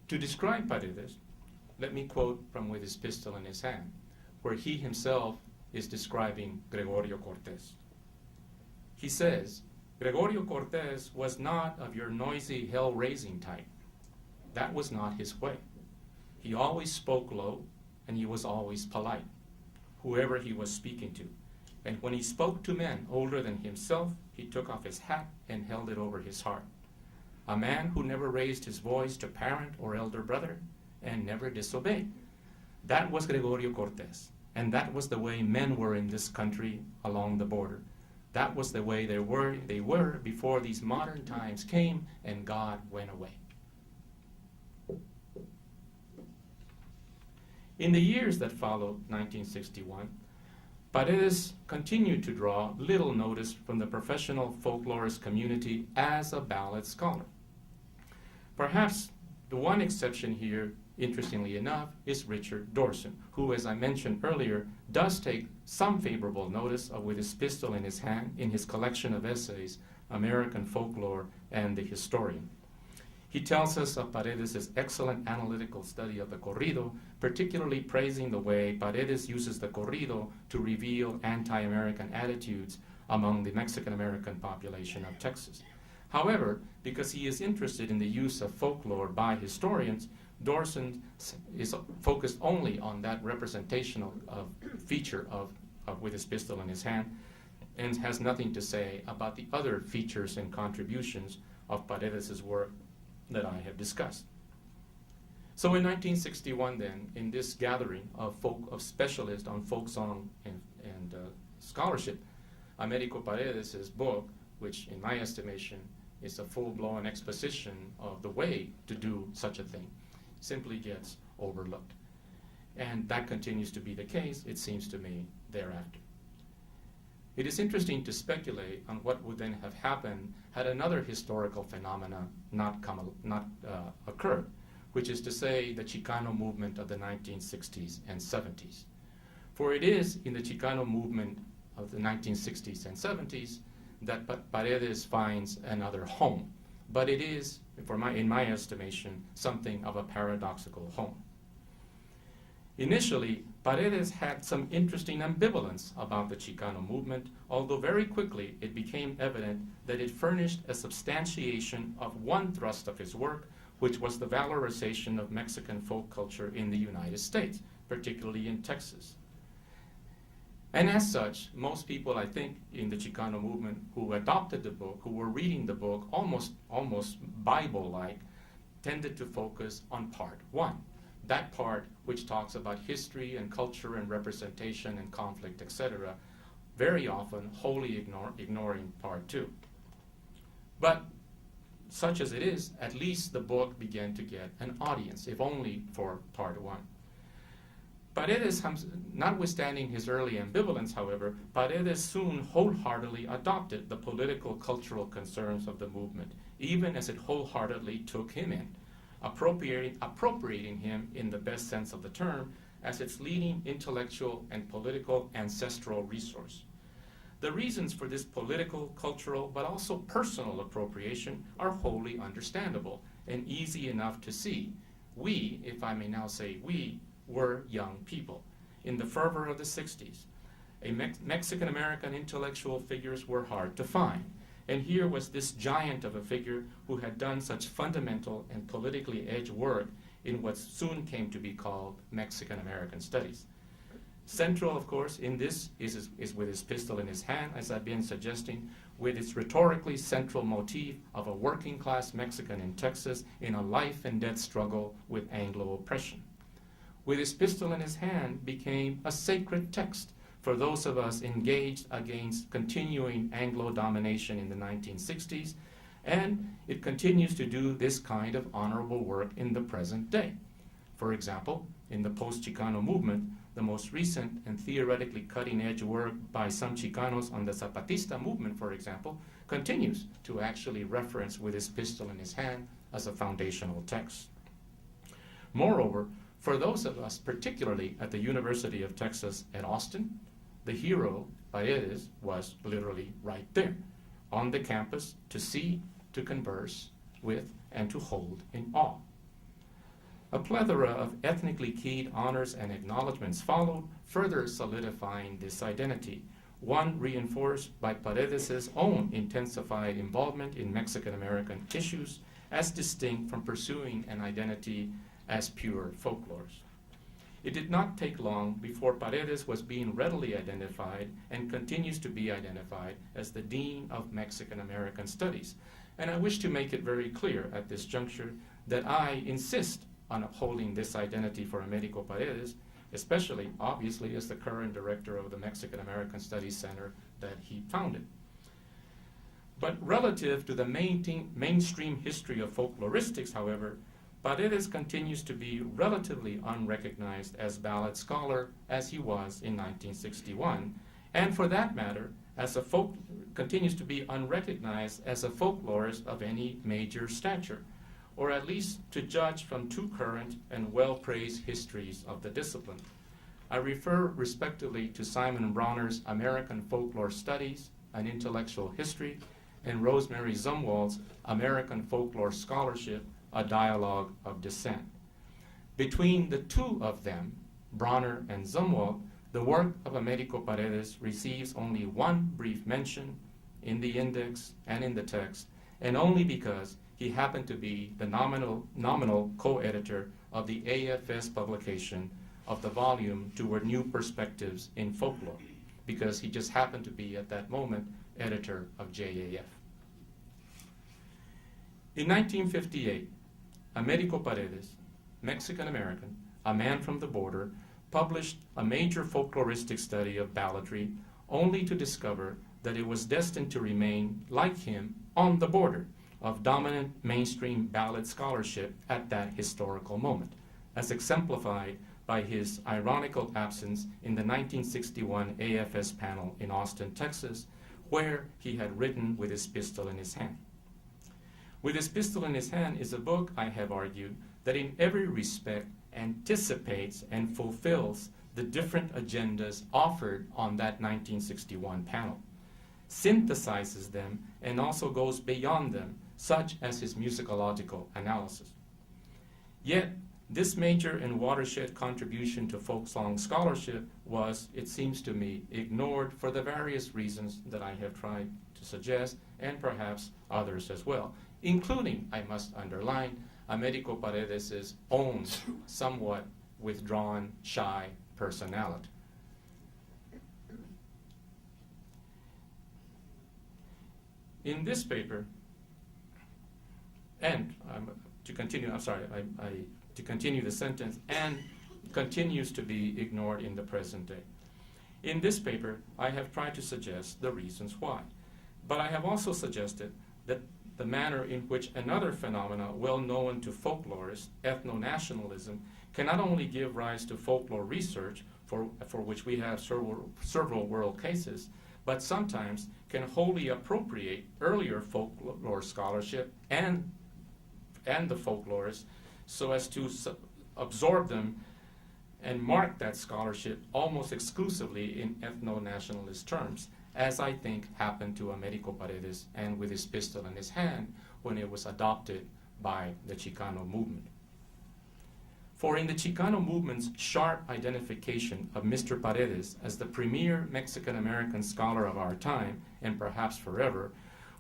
To describe Paredes, let me quote from With His Pistol in His Hand, where he himself is describing Gregorio Cortés. He says, Gregorio Cortés was not of your noisy, hell-raising type. That was not his way. He always spoke low, and he was always polite, whoever he was speaking to. And when he spoke to men older than himself, he took off his hat and held it over his heart. A man who never raised his voice to parent or elder brother and never disobeyed. That was Gregorio Cortés. And that was the way men were in this country along the border. That was the way they were before these modern times came and God went away. In the years that followed 1961, Paredes continued to draw little notice from the professional folklorist community as a ballad scholar. Perhaps the one exception here, interestingly enough, is Richard Dorson, who, as I mentioned earlier, does take some favorable notice of With His Pistol in His Hand in his collection of essays, American Folklore and the Historian. He tells us of Paredes' excellent analytical study of the corrido, particularly praising the way Paredes uses the corrido to reveal anti-American attitudes among the Mexican-American population of Texas. However, because he is interested in the use of folklore by historians, Dorson is focused only on that representational feature of With His Pistol in His Hand, and has nothing to say about the other features and contributions of Paredes' work that I have discussed. So in 1961 then, in this gathering of specialists on folk song and scholarship, Américo Paredes' book, which in my estimation is a full-blown exposition of the way to do such a thing, simply gets overlooked. And that continues to be the case, it seems to me, thereafter. It is interesting to speculate on what would then have happened had another historical phenomena not occurred, which is to say the Chicano movement of the 1960s and 70s. For it is in the Chicano movement of the 1960s and 70s that Paredes finds another home, but it is, in my estimation, something of a paradoxical home. Initially, Paredes had some interesting ambivalence about the Chicano movement, although very quickly it became evident that it furnished a substantiation of one thrust of his work, which was the valorization of Mexican folk culture in the United States, particularly in Texas. And as such, most people, I think, in the Chicano movement who adopted the book, who were reading the book almost Bible-like, tended to focus on part one. That part which talks about history and culture and representation and conflict, etc., very often wholly ignoring part two. But such as it is, at least the book began to get an audience, if only for part one. Paredes, notwithstanding his early ambivalence, however, Paredes soon wholeheartedly adopted the political cultural concerns of the movement, even as it wholeheartedly took him in, appropriating him in the best sense of the term as its leading intellectual and political ancestral resource. The reasons for this political, cultural, but also personal appropriation are wholly understandable and easy enough to see. We, if I may now say we, were young people. In the fervor of the 60s, Mexican-American intellectual figures were hard to find. And here was this giant of a figure who had done such fundamental and politically edged work in what soon came to be called Mexican-American studies. Central, of course, in this is With His Pistol in His Hand, as I've been suggesting, with its rhetorically central motif of a working-class Mexican in Texas in a life and death struggle with Anglo oppression. With His Pistol in His Hand became a sacred text for those of us engaged against continuing Anglo domination in the 1960s, and it continues to do this kind of honorable work in the present day. For example, in the post-Chicano movement, the most recent and theoretically cutting-edge work by some Chicanos on the Zapatista movement, for example, continues to actually reference With His Pistol in His Hand as a foundational text. Moreover, for those of us, particularly at the University of Texas at Austin, the hero, Paredes, was literally right there, on the campus, to see, to converse with, and to hold in awe. A plethora of ethnically keyed honors and acknowledgments followed, further solidifying this identity, one reinforced by Paredes' own intensified involvement in Mexican-American issues as distinct from pursuing an identity as pure folklores. It did not take long before Paredes was being readily identified and continues to be identified as the Dean of Mexican-American Studies. And I wish to make it very clear at this juncture that I insist on upholding this identity for Américo Paredes, especially, obviously, as the current director of the Mexican-American Studies Center that he founded. But relative to the mainstream history of folkloristics, however, Paredes continues to be relatively unrecognized as ballad scholar as he was in 1961, and for that matter, continues to be unrecognized as a folklorist of any major stature, or at least to judge from two current and well-praised histories of the discipline. I refer respectively to Simon Bronner's American Folklore Studies, An Intellectual History, and Rosemary Zumwald's American Folklore Scholarship, A Dialogue of Dissent. Between the two of them, Bronner and Zumwalt, the work of Américo Paredes receives only one brief mention in the index and in the text, and only because he happened to be the nominal co-editor of the AFS publication of the volume Toward New Perspectives in Folklore, because he just happened to be at that moment editor of JAF. In 1958, Américo Paredes, Mexican-American, a man from the border, published a major folkloristic study of balladry, only to discover that it was destined to remain, like him, on the border of dominant mainstream ballad scholarship at that historical moment, as exemplified by his ironical absence in the 1961 AFS panel in Austin, Texas, where he had written With His Pistol in His Hand. With His Pistol in His Hand is a book, I have argued, that in every respect anticipates and fulfills the different agendas offered on that 1961 panel, synthesizes them, and also goes beyond them, such as his musicological analysis. Yet, this major and watershed contribution to folk song scholarship was, it seems to me, ignored for the various reasons that I have tried to suggest, and perhaps others as well, including, I must underline, Américo Paredes' own somewhat withdrawn, shy personality. In this paper, and to continue the sentence, and continues to be ignored in the present day. In this paper, I have tried to suggest the reasons why, but I have also suggested that the manner in which another phenomena well known to folklorists, ethno-nationalism, can not only give rise to folklore research, for which we have several world cases, but sometimes can wholly appropriate earlier folklore scholarship and the folklorists so as to absorb them and mark that scholarship almost exclusively in ethno-nationalist terms, as I think happened to Américo Paredes and With His Pistol in His Hand when it was adopted by the Chicano movement. For in the Chicano movement's sharp identification of Mr. Paredes as the premier Mexican-American scholar of our time, and perhaps forever,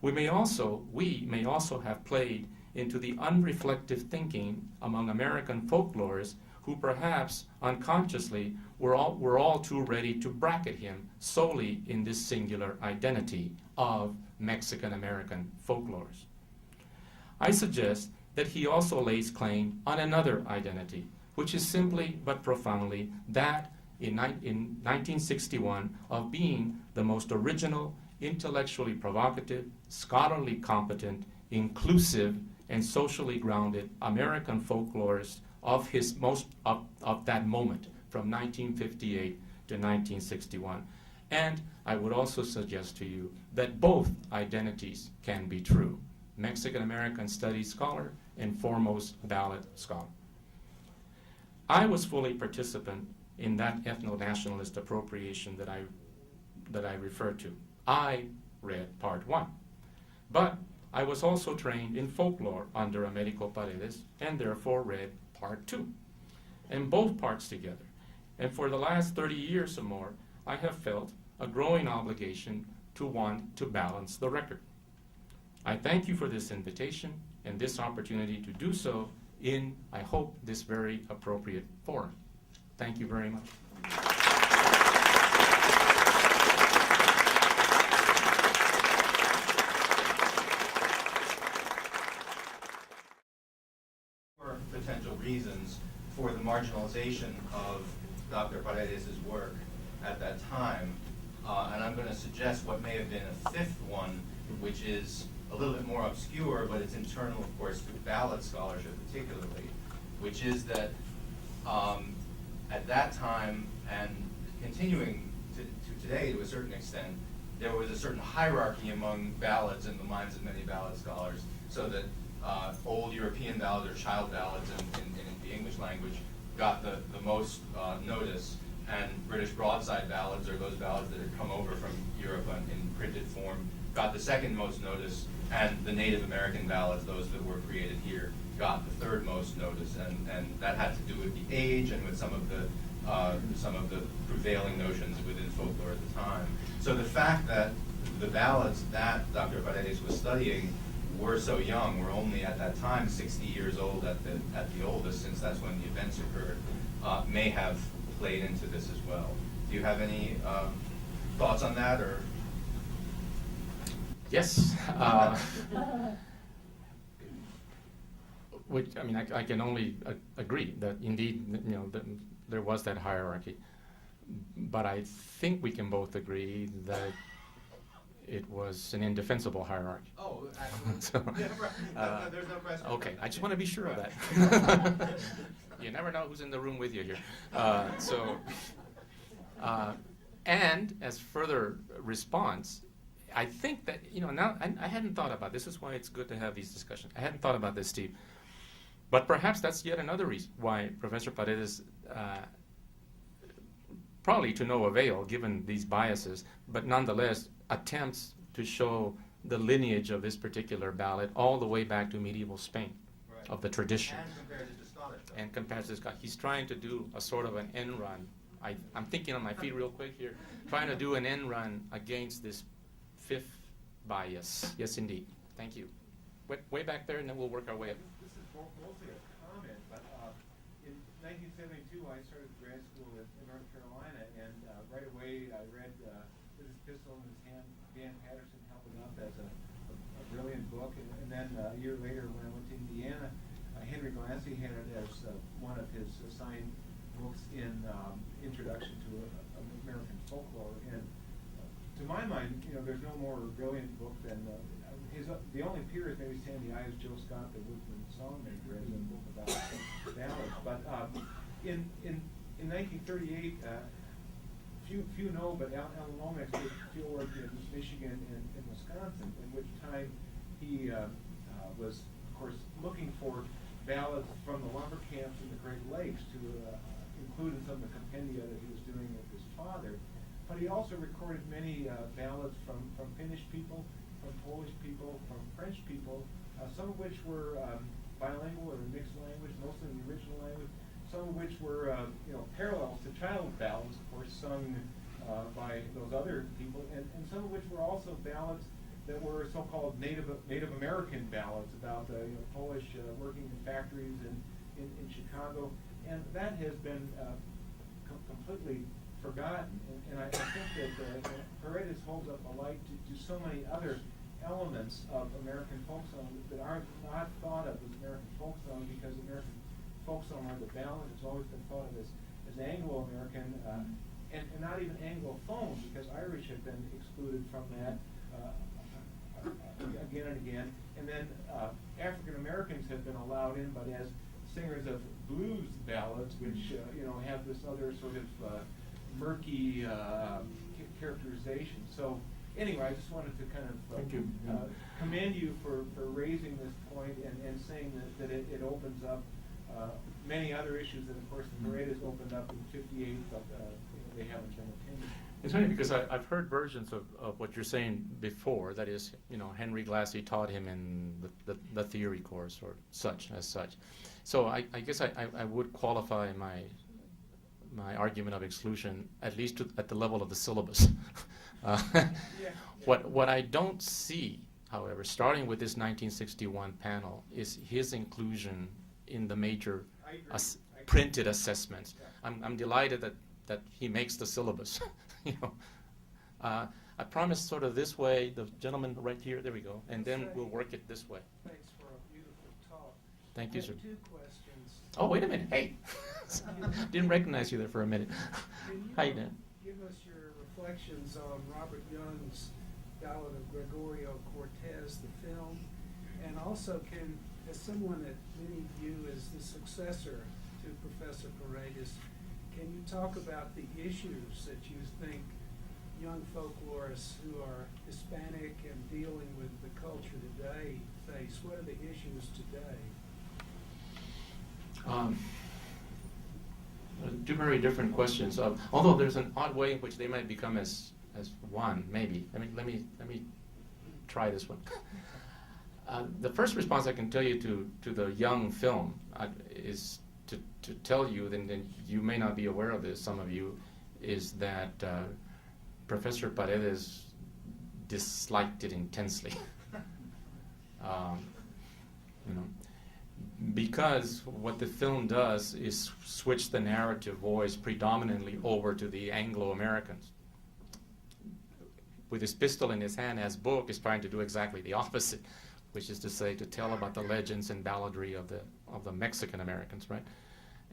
we may also have played into the unreflective thinking among American folklorists who perhaps unconsciously were all too ready to bracket him solely in this singular identity of Mexican-American folklorists. I suggest that he also lays claim on another identity, which is simply but profoundly that in 1961 of being the most original, intellectually provocative, scholarly competent, inclusive, and socially grounded American folklorist of that moment from 1958 to 1961. And I would also suggest to you that both identities can be true. Mexican-American studies scholar and foremost ballad scholar. I was fully participant in that ethno-nationalist appropriation that I referred to. I read part one. But I was also trained in folklore under Américo Paredes and therefore read part 2, and both parts together. And for the last 30 years or more, I have felt a growing obligation to want to balance the record. I thank you for this invitation and this opportunity to do so in, I hope, this very appropriate forum. Thank you very much. Potential reasons for the marginalization of Dr. Paredes' work at that time, and I'm going to suggest what may have been a fifth one, which is a little bit more obscure, but it's internal, of course, to ballad scholarship particularly, which is that at that time, and continuing to today to a certain extent, there was a certain hierarchy among ballads in the minds of many ballad scholars, so that old European ballads or child ballads in the English language got the most notice, and British broadside ballads, or those ballads that had come over from Europe in printed form, got the second most notice, and the Native American ballads, those that were created here, got the third most notice, and that had to do with the age and with some of the prevailing notions within folklore at the time. So the fact that the ballads that Dr. Paredes was studying were so young, were only at that time 60 years old at the oldest, since that's when the events occurred, may have played into this as well. Do you have any thoughts on that, or? Yes. Which, I mean, I can only agree that indeed, there was that hierarchy. But I think we can both agree that it was an indefensible hierarchy. Oh, absolutely. So, yeah, right. No, there's no question. Okay, I just want to be sure of that. You never know who's in the room with you here. And as further response, I think that, now, I hadn't thought about this. This is why it's good to have these discussions. I hadn't thought about this, Steve. But perhaps that's yet another reason why Professor Paredes, probably to no avail given these biases, but nonetheless attempts to show the lineage of this particular ballad all the way back to medieval Spain, right, of the tradition. And compares it to Scottish. And compares it to Scottish. He's trying to do a sort of an end run. I'm thinking on my feet real quick here, trying to do an end run against this fifth bias. Yes, indeed. Thank you. Way back there, and then we'll work our way up. This is mostly a comment, but in 1972, I started grad school in North Carolina, and right away I read With His Pistol in His Hand, Dan Patterson held it up as a brilliant book, and then a year later when I went to Indiana, Henry Glassy had it as one of his assigned books in Introduction to American Folklore, and to my mind, there's no more brilliant book than the only peer is maybe Sandy Ives, Joe Scott, the Woodland Songmaker, as a book about ballads. But in 1938, few know, but Alan Lomax did field work in Michigan and Wisconsin, in which time he was, of course, looking for ballads from the lumber camps in the Great Lakes to include in some of the compendia that he was doing with his father. But he also recorded many ballads from Finnish people, from Polish people, from French people, some of which were bilingual or mixed language, mostly in the original language, some of which were parallels to child ballads, of course, sung by those other people, and some of which were also ballads that were so-called Native American ballads about Polish working in factories in Chicago, and that has been completely forgotten. And I think that Paredes holds up a light to so many other elements of American folk song that are not thought of as American folk song, because American folk song, or the ballad, has always been thought of as Anglo-American, and not even Anglophone, because Irish have been excluded from that again and again. And then African Americans have been allowed in, but as singers of blues ballads, which have this other sort of murky characterization. So anyway, I just wanted to kind of commend you for raising this point and saying that it opens up many other issues that, of course, the Paredes opened up in '58, but they haven't been attended. It's funny because I've heard versions of what you're saying before. That is, Henry Glassy taught him in the theory course or such as such. So I guess I would qualify my argument of exclusion at least at the level of the syllabus. What I don't see, however, starting with this 1961 panel, is his inclusion in the major printed assessments. Yeah. I'm delighted that he makes the syllabus. I promised sort of this way, the gentleman right here, there we go, and then we'll work it this way. Thanks for a beautiful talk. Thank you, I sir. have 2 questions. Oh, wait a minute, hey. Didn't recognize you there for a minute. Can How you doing? give us your reflections on Robert Young's Ballad of Gregorio Cortez, the film, and also as someone that many view as the successor to Professor Paredes, can you talk about the issues that you think young folklorists who are Hispanic and dealing with the culture today face? What are the issues today? 2 very different questions. Although there's an odd way in which they might become as one, maybe. Let me try this one. The first response I can tell you to the Young film is to tell you, then you may not be aware of this, some of you, is that Professor Paredes disliked it intensely. Because what the film does is switch the narrative voice predominantly over to the Anglo-Americans. With his pistol in his hand as book is trying to do exactly the opposite, which is to say to tell about the legends and balladry of the Mexican Americans, right?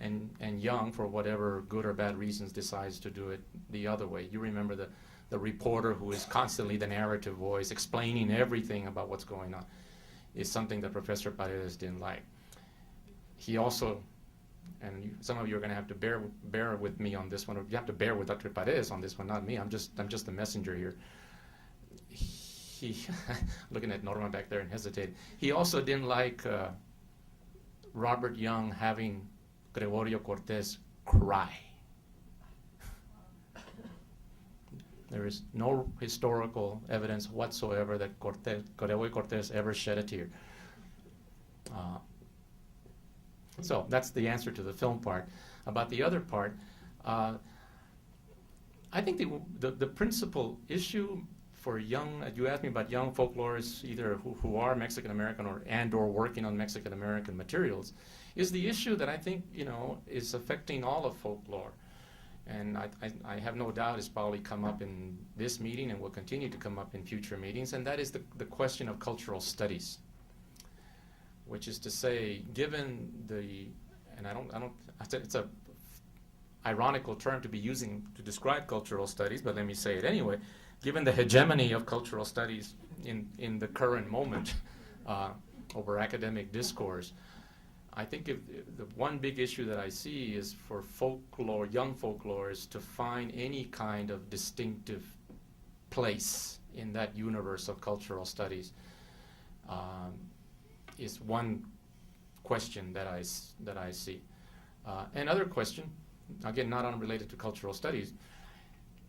And Young, for whatever good or bad reasons, decides to do it the other way. You remember the reporter who is constantly the narrative voice explaining everything about what's going on is something that Professor Paredes didn't like. He also, and some of you are going to have to bear with me on this one, or you have to bear with Dr. Paredes on this one, not me. I'm just the messenger here. He looking at Norma back there and hesitating. He also didn't like Robert Young having Gregorio Cortez cry. There is no historical evidence whatsoever that Gregorio Cortez ever shed a tear. So that's the answer to the film part. About the other part, I think the principal issue for young, you asked me about young folklorists, either who are Mexican American or working on Mexican American materials, is the issue that I think is affecting all of folklore. And I have no doubt it's probably come up in this meeting and will continue to come up in future meetings, and that is the question of cultural studies. Which is to say, given it's a ironical term to be using to describe cultural studies, but let me say it anyway. Given the hegemony of cultural studies in the current moment over academic discourse, I think the one big issue that I see is for folklore, young folklorists, to find any kind of distinctive place in that universe of cultural studies. Is one question that I see. Another question, again not unrelated to cultural studies,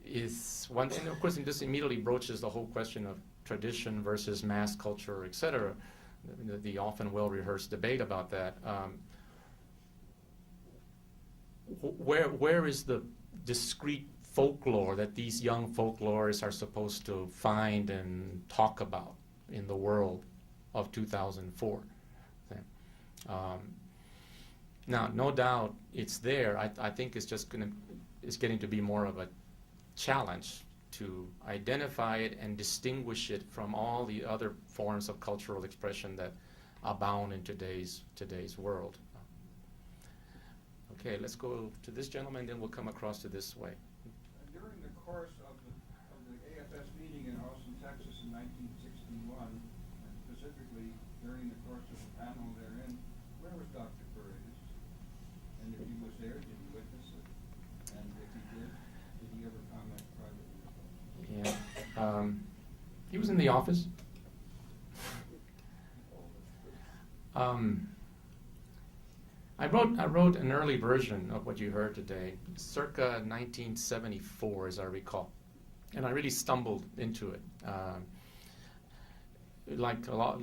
is one, and of course this immediately broaches the whole question of tradition versus mass culture, etc. The often well-rehearsed debate about that. Where is the discrete folklore that these young folklorists are supposed to find and talk about in the world of 2004? Now, no doubt it's there. I think it's just it's getting to be more of a challenge to identify it and distinguish it from all the other forms of cultural expression that abound in today's world. Okay, let's go to this gentleman, then we'll come across to this way. During the course of the AFS meeting in Austin, Texas in 1961, and specifically during the course of the panel therein, where was Dr. Paredes? And if he was there, did he witness it? And if he did he ever comment privately? Yeah, he was in the office. I wrote an early version of what you heard today, circa 1974, as I recall. and I really stumbled into it. Like a lot,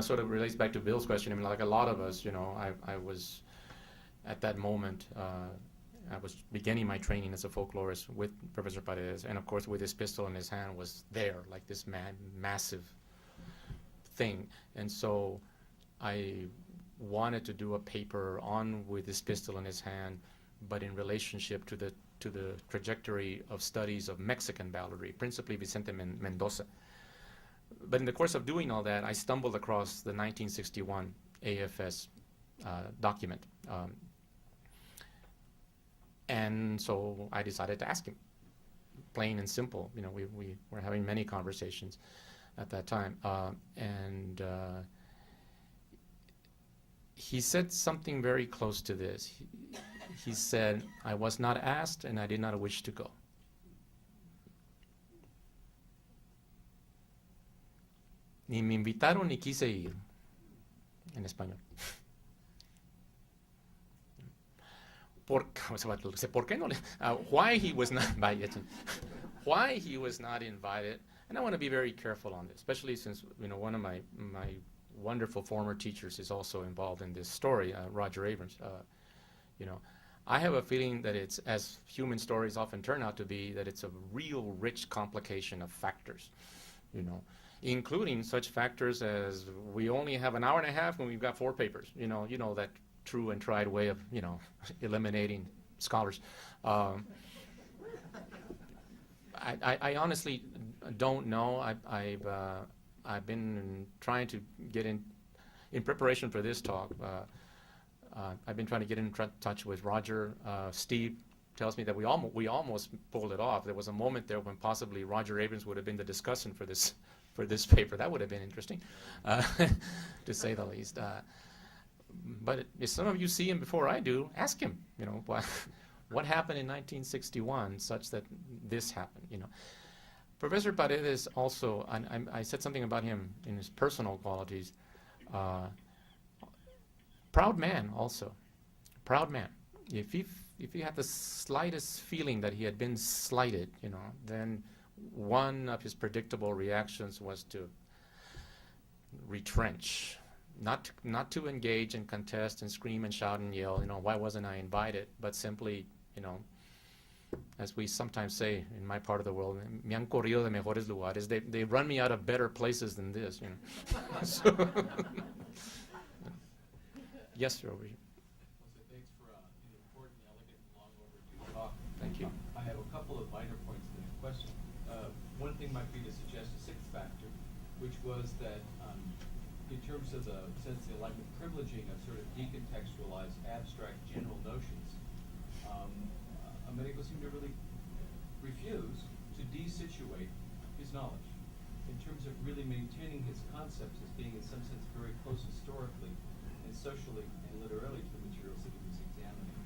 sort of relates back to Bill's question. I mean, like a lot of us, I was at that moment. I was beginning my training as a folklorist with Professor Paredes, and of course, with his pistol in his hand, was there like this massive thing. And so, I wanted to do a paper on with his pistol in his hand, but in relationship to the trajectory of studies of Mexican balladry, principally Vicente Mendoza. But in the course of doing all that, I stumbled across the 1961 AFS document. And so I decided to ask him, plain and simple. We were having many conversations at that time. And he said something very close to this. He said, "I was not asked and I did not wish to go." Ni me invitaron ni quise ir, en español. ¿Por qué no? Why he was not invited? Why he was not invited? And I want to be very careful on this, especially since one of my wonderful former teachers is also involved in this story, Roger Abrams. I have a feeling that it's, as human stories often turn out to be, that it's a real rich complication of factors, including such factors as we only have an hour and a half when we've got 4 papers. That true and tried way of, eliminating scholars. I honestly don't know. I've been trying to get in preparation for this talk. I've been trying to get in touch with Roger. Steve tells me that we almost pulled it off. There was a moment there when possibly Roger Abrams would have been the discussant for this paper. That would have been interesting, to say the least. But if some of you see him before I do, ask him. What happened in 1961 such that this happened. Professor Paredes also, I said something about him in his personal qualities. Proud man also. Proud man. If he had the slightest feeling that he had been slighted, then one of his predictable reactions was to retrench, not to engage and contest and scream and shout and yell, why wasn't I invited? But simply, as we sometimes say in my part of the world, me han corrido de mejores lugares. They run me out of better places than this, So yes, sir, over here. Thanks for an important, elegant, and long overdue talk. Thank you. I have a couple of minor points to the question. One thing might be to suggest a 6th factor, which was that in terms of the Enlightenment privileging of sort of decontextualized, abstract, general notions, Américo seemed to really refuse to desituate his knowledge in terms of really maintaining his concepts as being in some sense very close historically and socially and literally to the materials that he was examining.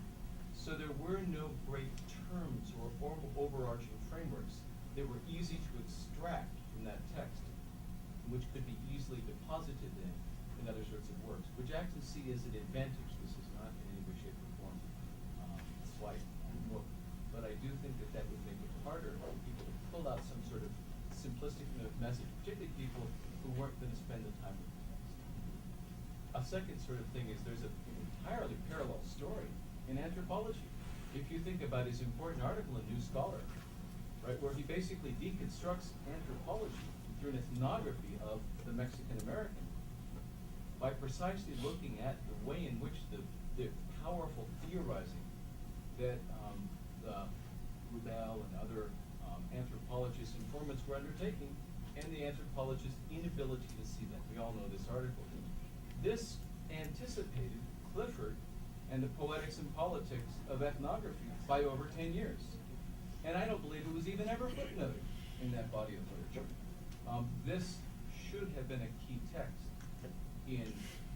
So there were no great terms or overarching frameworks that were easy to extract from that text, which could be easily deposited in other sorts of works, which I actually see as an advantage. This is not in any way, shape, or form slight, but I do think that would make it harder for people to pull out some sort of simplistic message, particularly people who weren't going to spend the time with the text. A second sort of thing is there's an entirely parallel story in anthropology. If you think about his important article in New Scholar, right, where he basically deconstructs anthropology through an ethnography of the Mexican American by precisely looking at the way in which the powerful theorizing that Rubel and other anthropologists, informants were undertaking, and the anthropologist's inability to see that. We all know this article. This anticipated Clifford and the poetics and politics of ethnography by over 10 years. And I don't believe it was even ever footnoted in that body of literature. This should have been a key text in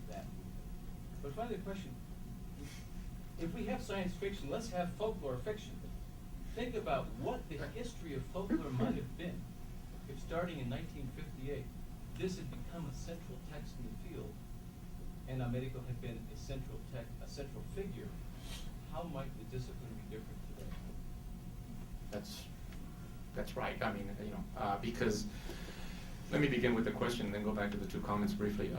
that movement. But finally, the question, if we have science fiction, let's have folklore fiction. Think about what the history of folklore might have been if, starting in 1958, this had become a central text in the field, and Américo had been a central figure. How might the discipline be different today? That's That's right. I mean, because, let me begin with the question and then go back to the two comments briefly.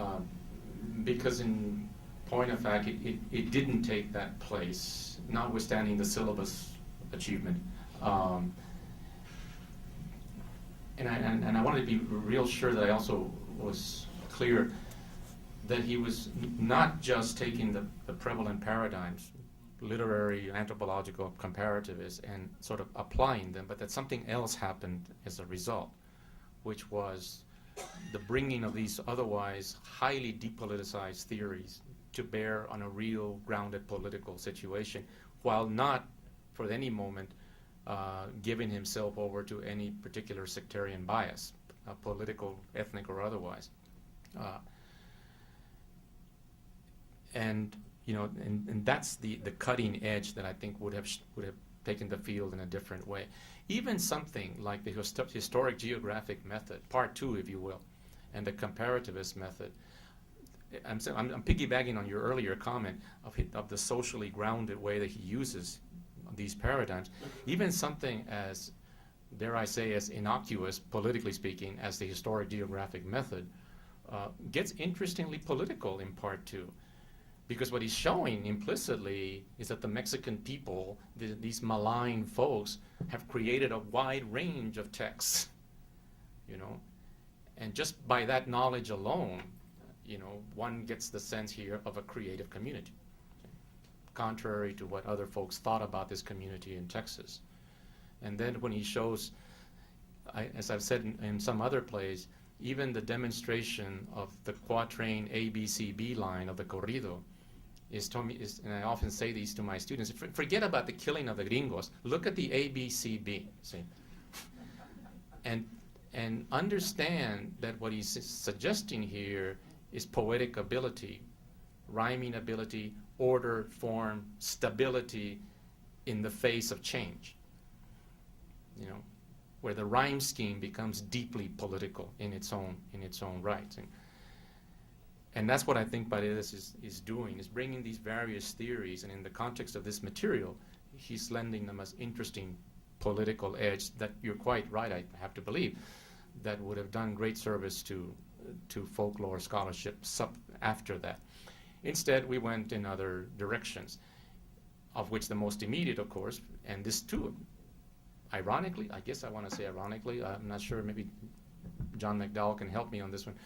Because in point of fact, it didn't take that place, notwithstanding the syllabus achievement. And I wanted to be real sure that I also was clear that he was not just taking the prevalent paradigms, literary, anthropological, comparativist, and sort of applying them, but that something else happened as a result, which was the bringing of these otherwise highly depoliticized theories to bear on a real grounded political situation, while not for any moment giving himself over to any particular sectarian bias, political, ethnic, or otherwise. And that's the cutting edge that I think would have taken the field in a different way. Even something like the historic geographic method, part 2, if you will, and the comparativist method. I'm piggybacking on your earlier comment of the socially grounded way that he uses these paradigms. Even something as, dare I say, as innocuous, politically speaking, as the historic geographic method gets interestingly political in part 2. Because what he's showing implicitly is that the Mexican people, these malign folks, have created a wide range of texts, and just by that knowledge alone, one gets the sense here of a creative community, contrary to what other folks thought about this community in Texas. And then when he shows, as I've said in some other plays, even the demonstration of the quatrain ABCB line of the corrido, and I often say these to my students, forget about the killing of the gringos, look at the ABCB, see? And understand that what he's suggesting here is poetic ability, rhyming ability, order, form, stability in the face of change, where the rhyme scheme becomes deeply political in its own right. And that's what I think Paredes is doing, is bringing these various theories, and in the context of this material, he's lending them as interesting political edge that you're quite right, I have to believe, that would have done great service to folklore scholarship after that. Instead, we went in other directions, of which the most immediate, of course, and this too, ironically, I guess I want to say ironically, I'm not sure, maybe John McDowell can help me on this one.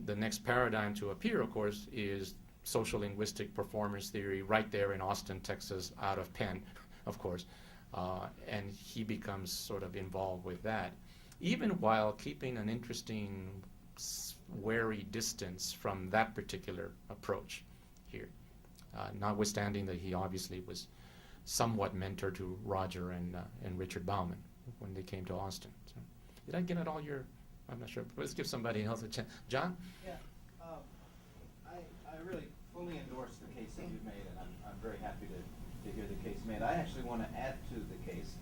The next paradigm to appear, of course, is social linguistic performance theory right there in Austin, Texas, out of Penn, of course. And he becomes sort of involved with that, even while keeping an interesting, wary distance from that particular approach here, notwithstanding that he obviously was somewhat mentor to Roger and Richard Bauman when they came to Austin. So, did I get it all your... I'm not sure. Let's give somebody else a chance. John? Yeah, I really fully endorse the case that you've made, and I'm very happy to hear the case made. I actually want to add to the case,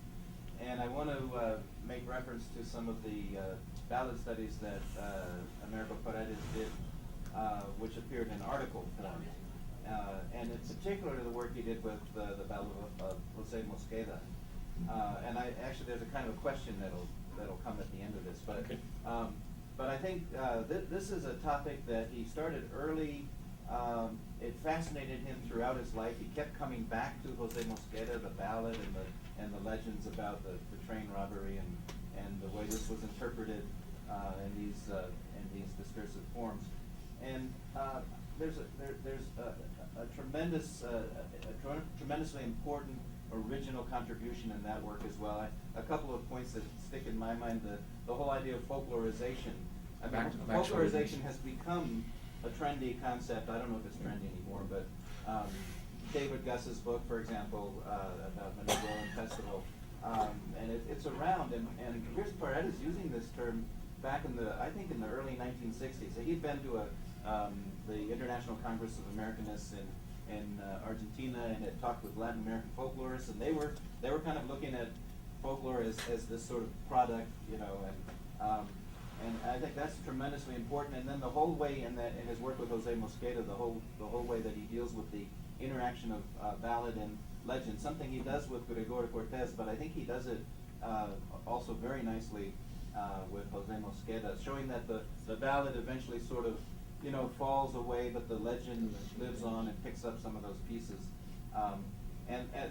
and I want to make reference to some of the ballad studies that Américo Paredes did, which appeared in article form, and in particular the work he did with the ballad of José Mosqueda. And actually there's a kind of a question that'll come at the end of this, but okay. But I think this is a topic that he started early. It fascinated him throughout his life. He kept coming back to José Mosqueda, the ballad, and the legends about the train robbery, and the way this was interpreted in these discursive forms. And there's a tremendously important original contribution in that work as well. A couple of points that stick in my mind: the whole idea of folklorization. I mean, folklorization has become a trendy concept. I don't know if it's trendy anymore, but David Guss's book, for example, about Manigua and Festival, and it's around. And here's Paredes using this term back in I think in the early 1960s. So he'd been to the International Congress of Americanists in Argentina, and had talked with Latin American folklorists, and they were kind of looking at folklore as this sort of product, and I think that's tremendously important. And then the whole way in his work with José Mosqueda, the whole way that he deals with the interaction of ballad and legend, something he does with Gregorio Cortés, but I think he does it also very nicely with Jose Mosqueda, showing that the ballad eventually sort of, falls away, but the legend lives on and picks up some of those pieces.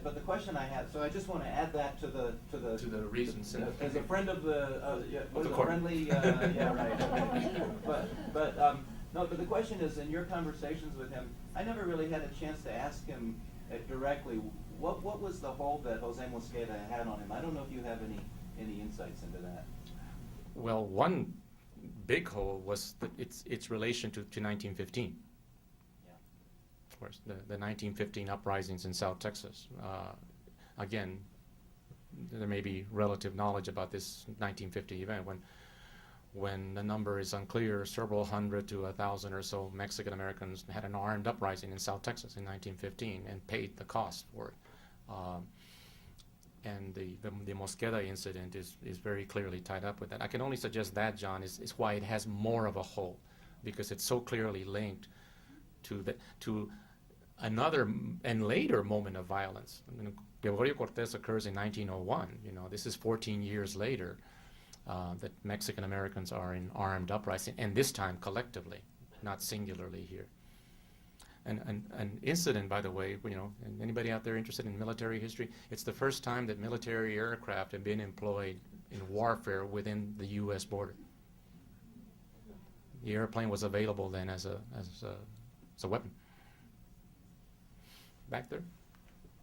But the question I had, so I just want to add that to the reasons. as a friend of the Of the court. friendly, yeah, right. Okay. But the question is, in your conversations with him, I never really had a chance to ask him directly what was the hold that Jose Mosqueda had on him. I don't know if you have any insights into that. Well, one big hole was its relation to 1915. Yeah. Of course, the 1915 uprisings in South Texas. Again, there may be relative knowledge about this 1950 event when the number is unclear, several hundred to 1,000 or so Mexican Americans had an armed uprising in South Texas in 1915 and paid the cost for it. And the Mosqueda incident is very clearly tied up with that. I can only suggest that, John, is why it has more of a whole, because it's so clearly linked to another and later moment of violence. I mean, Gregorio Cortés occurs in 1901. This is 14 years later that Mexican Americans are in armed uprising, and this time collectively, not singularly here. An incident, by the way, and anybody out there interested in military history, it's the first time that military aircraft have been employed in warfare within the U.S. border. The airplane was available then as a weapon. Back there?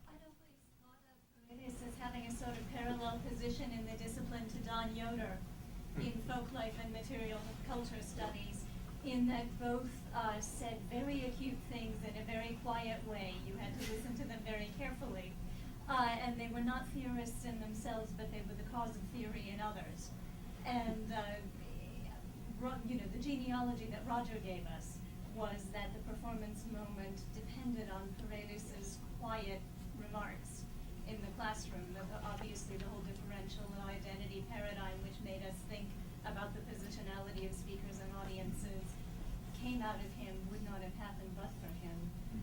I'd always thought of Paredes as having a sort of parallel position in the discipline to Don Yoder in Folklife and material culture studies, in that both said very acute things in a very quiet way. You had to listen to them very carefully. And they were not theorists in themselves, but they were the cause of theory in others. And the genealogy that Roger gave us was that the performance moment depended on Paredes's quiet remarks in the classroom. Obviously, the whole differential identity paradigm, which made us think about the positionality of speakers and audiences, came out of him, would not have happened but for him.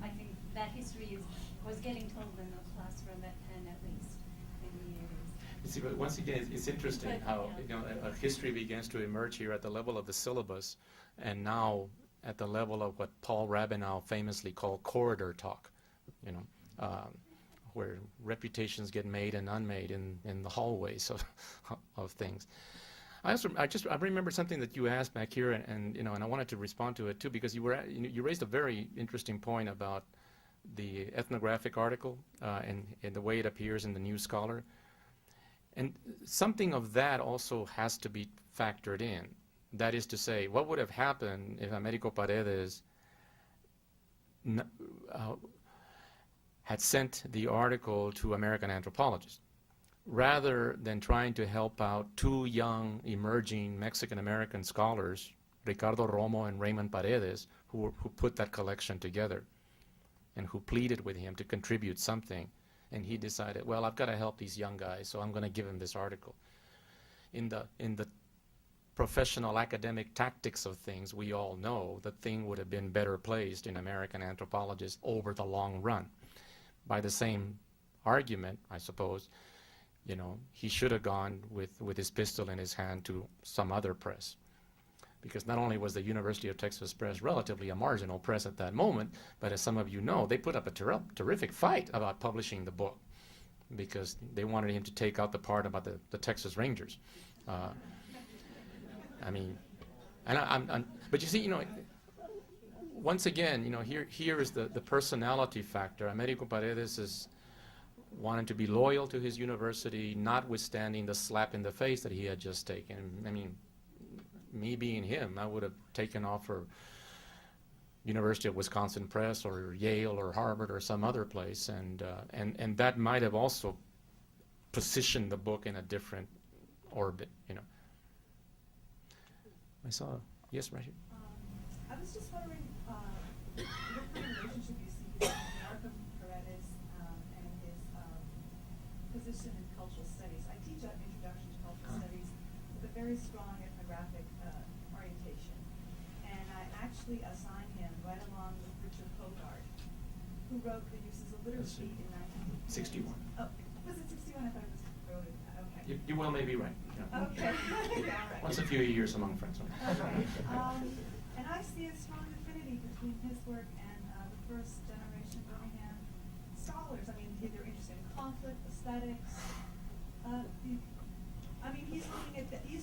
I think that history was getting told in the classroom at Penn, at least, in the 80s. You see, but once again, it's interesting But, how yeah. a history begins to emerge here at the level of the syllabus, and now at the level of what Paul Rabinow famously called corridor talk, where reputations get made and unmade in the hallways of things. I remember something that you asked back here, and I wanted to respond to it too, because you raised a very interesting point about the ethnographic article and the way it appears in the New Scholar, and something of that also has to be factored in. That is to say, what would have happened if Américo Paredes had sent the article to American anthropologists, rather than trying to help out two young, emerging Mexican-American scholars, Ricardo Romo and Raymond Paredes, who put that collection together and who pleaded with him to contribute something. And he decided, well, I've got to help these young guys, so I'm going to give him this article. In the professional academic tactics of things, we all know the thing would have been better placed in American anthropologists over the long run. By the same argument, I suppose, he should have gone with his pistol in his hand to some other press. Because not only was the University of Texas Press relatively a marginal press at that moment, but as some of you know, they put up a terrific fight about publishing the book, because they wanted him to take out the part about the Texas Rangers. But you see, once again, here is the personality factor. Américo Paredes is wanted to be loyal to his university, notwithstanding the slap in the face that he had just taken. I mean, me being him, I would have taken off for University of Wisconsin Press or Yale or Harvard or some other place, and that might have also positioned the book in a different orbit. I saw, yes, right here. I was just wondering what kind of relationship you see between Américo Paredes and his position in cultural studies. I teach an introduction to cultural studies with a very strong ethnographic orientation, and I actually assign him right along with Richard Hogarth, who wrote The Uses of Literacy in 1961. 61. Oh, was it 61? I thought it was wrote it. Okay. You well may be right. Yeah. Okay. Yeah, right. Once a few years among friends. Okay. And I see a strong affinity between his work and the first generation Birmingham scholars. I mean, they're interested in conflict, aesthetics. I mean, he's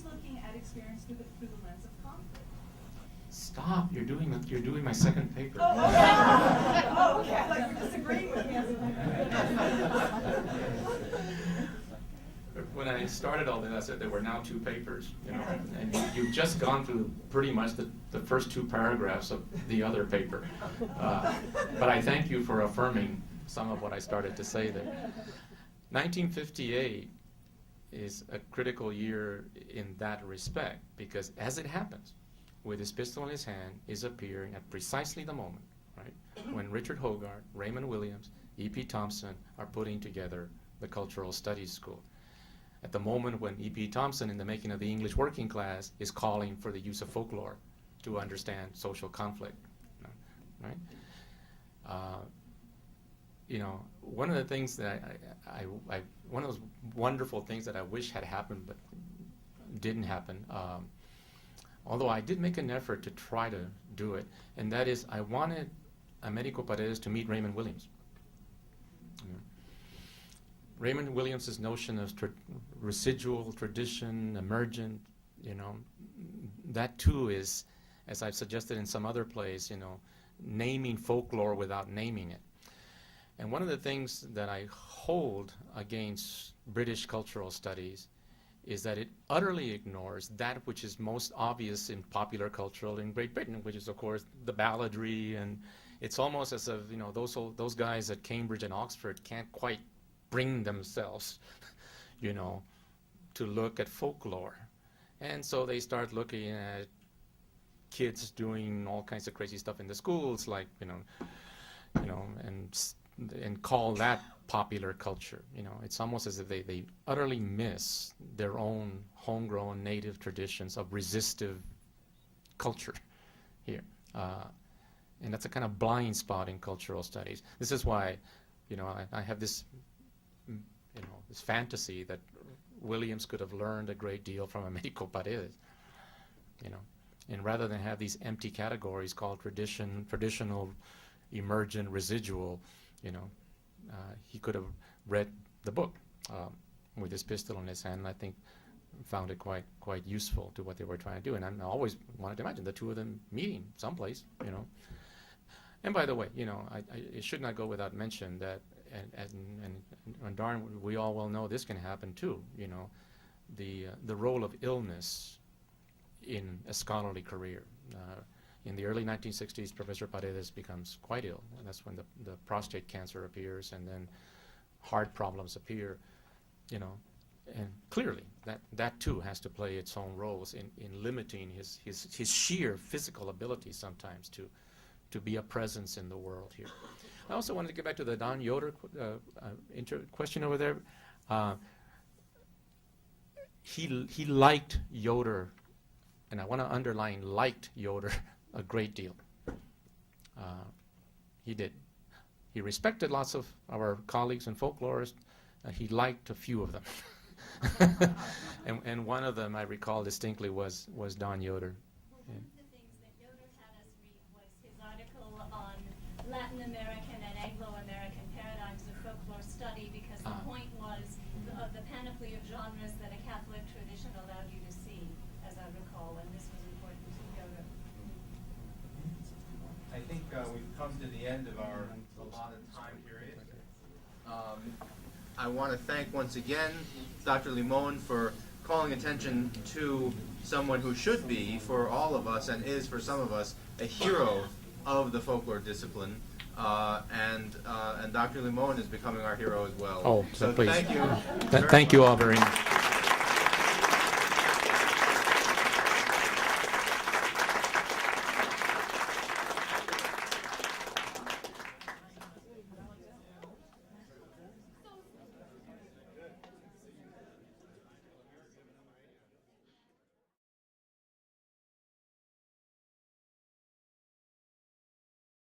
looking at experience through the lens of conflict. Stop! You're doing my second paper. Oh, okay. Oh, okay. Like you're disagreeing with me. When I started all this, I said there were now 2 papers, you know, and you've just gone through pretty much the first 2 paragraphs of the other paper. But I thank you for affirming some of what I started to say there. 1958 is a critical year in that respect, because as it happens, with his pistol in his hand, is appearing at precisely the moment, right, when Richard Hogarth, Raymond Williams, E.P. Thompson are putting together the Cultural Studies School. At the moment when E.P. Thompson, in the making of the English working class, is calling for the use of folklore to understand social conflict, right? You know, one of the things that one of those wonderful things that I wish had happened but didn't happen, although I did make an effort to try to do it, and that is I wanted Américo Paredes to meet Raymond Williams. Raymond Williams' notion of residual tradition, emergent, you know, that too is, as I've suggested in some other place, you know, naming folklore without naming it. And one of the things that I hold against British cultural studies is that it utterly ignores that which is most obvious in popular culture in Great Britain, which is, of course, the balladry, and it's almost as if, you know, those guys at Cambridge and Oxford can't quite bring themselves, you know, to look at folklore. And so they start looking at kids doing all kinds of crazy stuff in the schools, like, you know, and call that popular culture. You know, it's almost as if they utterly miss their own homegrown native traditions of resistive culture here. And that's a kind of blind spot in cultural studies. This is why, you know, I have this, you know, this fantasy that Williams could have learned a great deal from Américo Paredes, you know. And rather than have these empty categories called traditional, emergent, residual, you know, he could have read the book with his pistol in his hand, and I think found it quite useful to what they were trying to do. And I always wanted to imagine the two of them meeting someplace, you know. And by the way, you know, it should not go without mention that, and darn, we all well know this can happen too, you know, the role of illness in a scholarly career. In the early 1960s, Professor Paredes becomes quite ill, and that's when the prostate cancer appears, and then heart problems appear, you know, and clearly that too has to play its own roles in limiting his sheer physical ability sometimes to be a presence in the world here. I also wanted to get back to the Don Yoder question over there. He liked Yoder, and I want to underline liked Yoder a great deal. He did. He respected lots of our colleagues and folklorists. He liked a few of them. and one of them I recall distinctly was Don Yoder. Well, one of the things that Yoder had us read was his article on Latin American and Anglo-American paradigms of folklore study, because the point was the panoply of genres that a Catholic tradition allowed you to see, as I recall, and this was important to Yoder. I think we've come to the end of our allotted time period. I want to thank once again Dr. Limón for calling attention to someone who should be, for all of us, and is for some of us, a hero of the folklore discipline. And Dr. Limón is becoming our hero as well. Oh, so please. Thank you. Thank you all very much.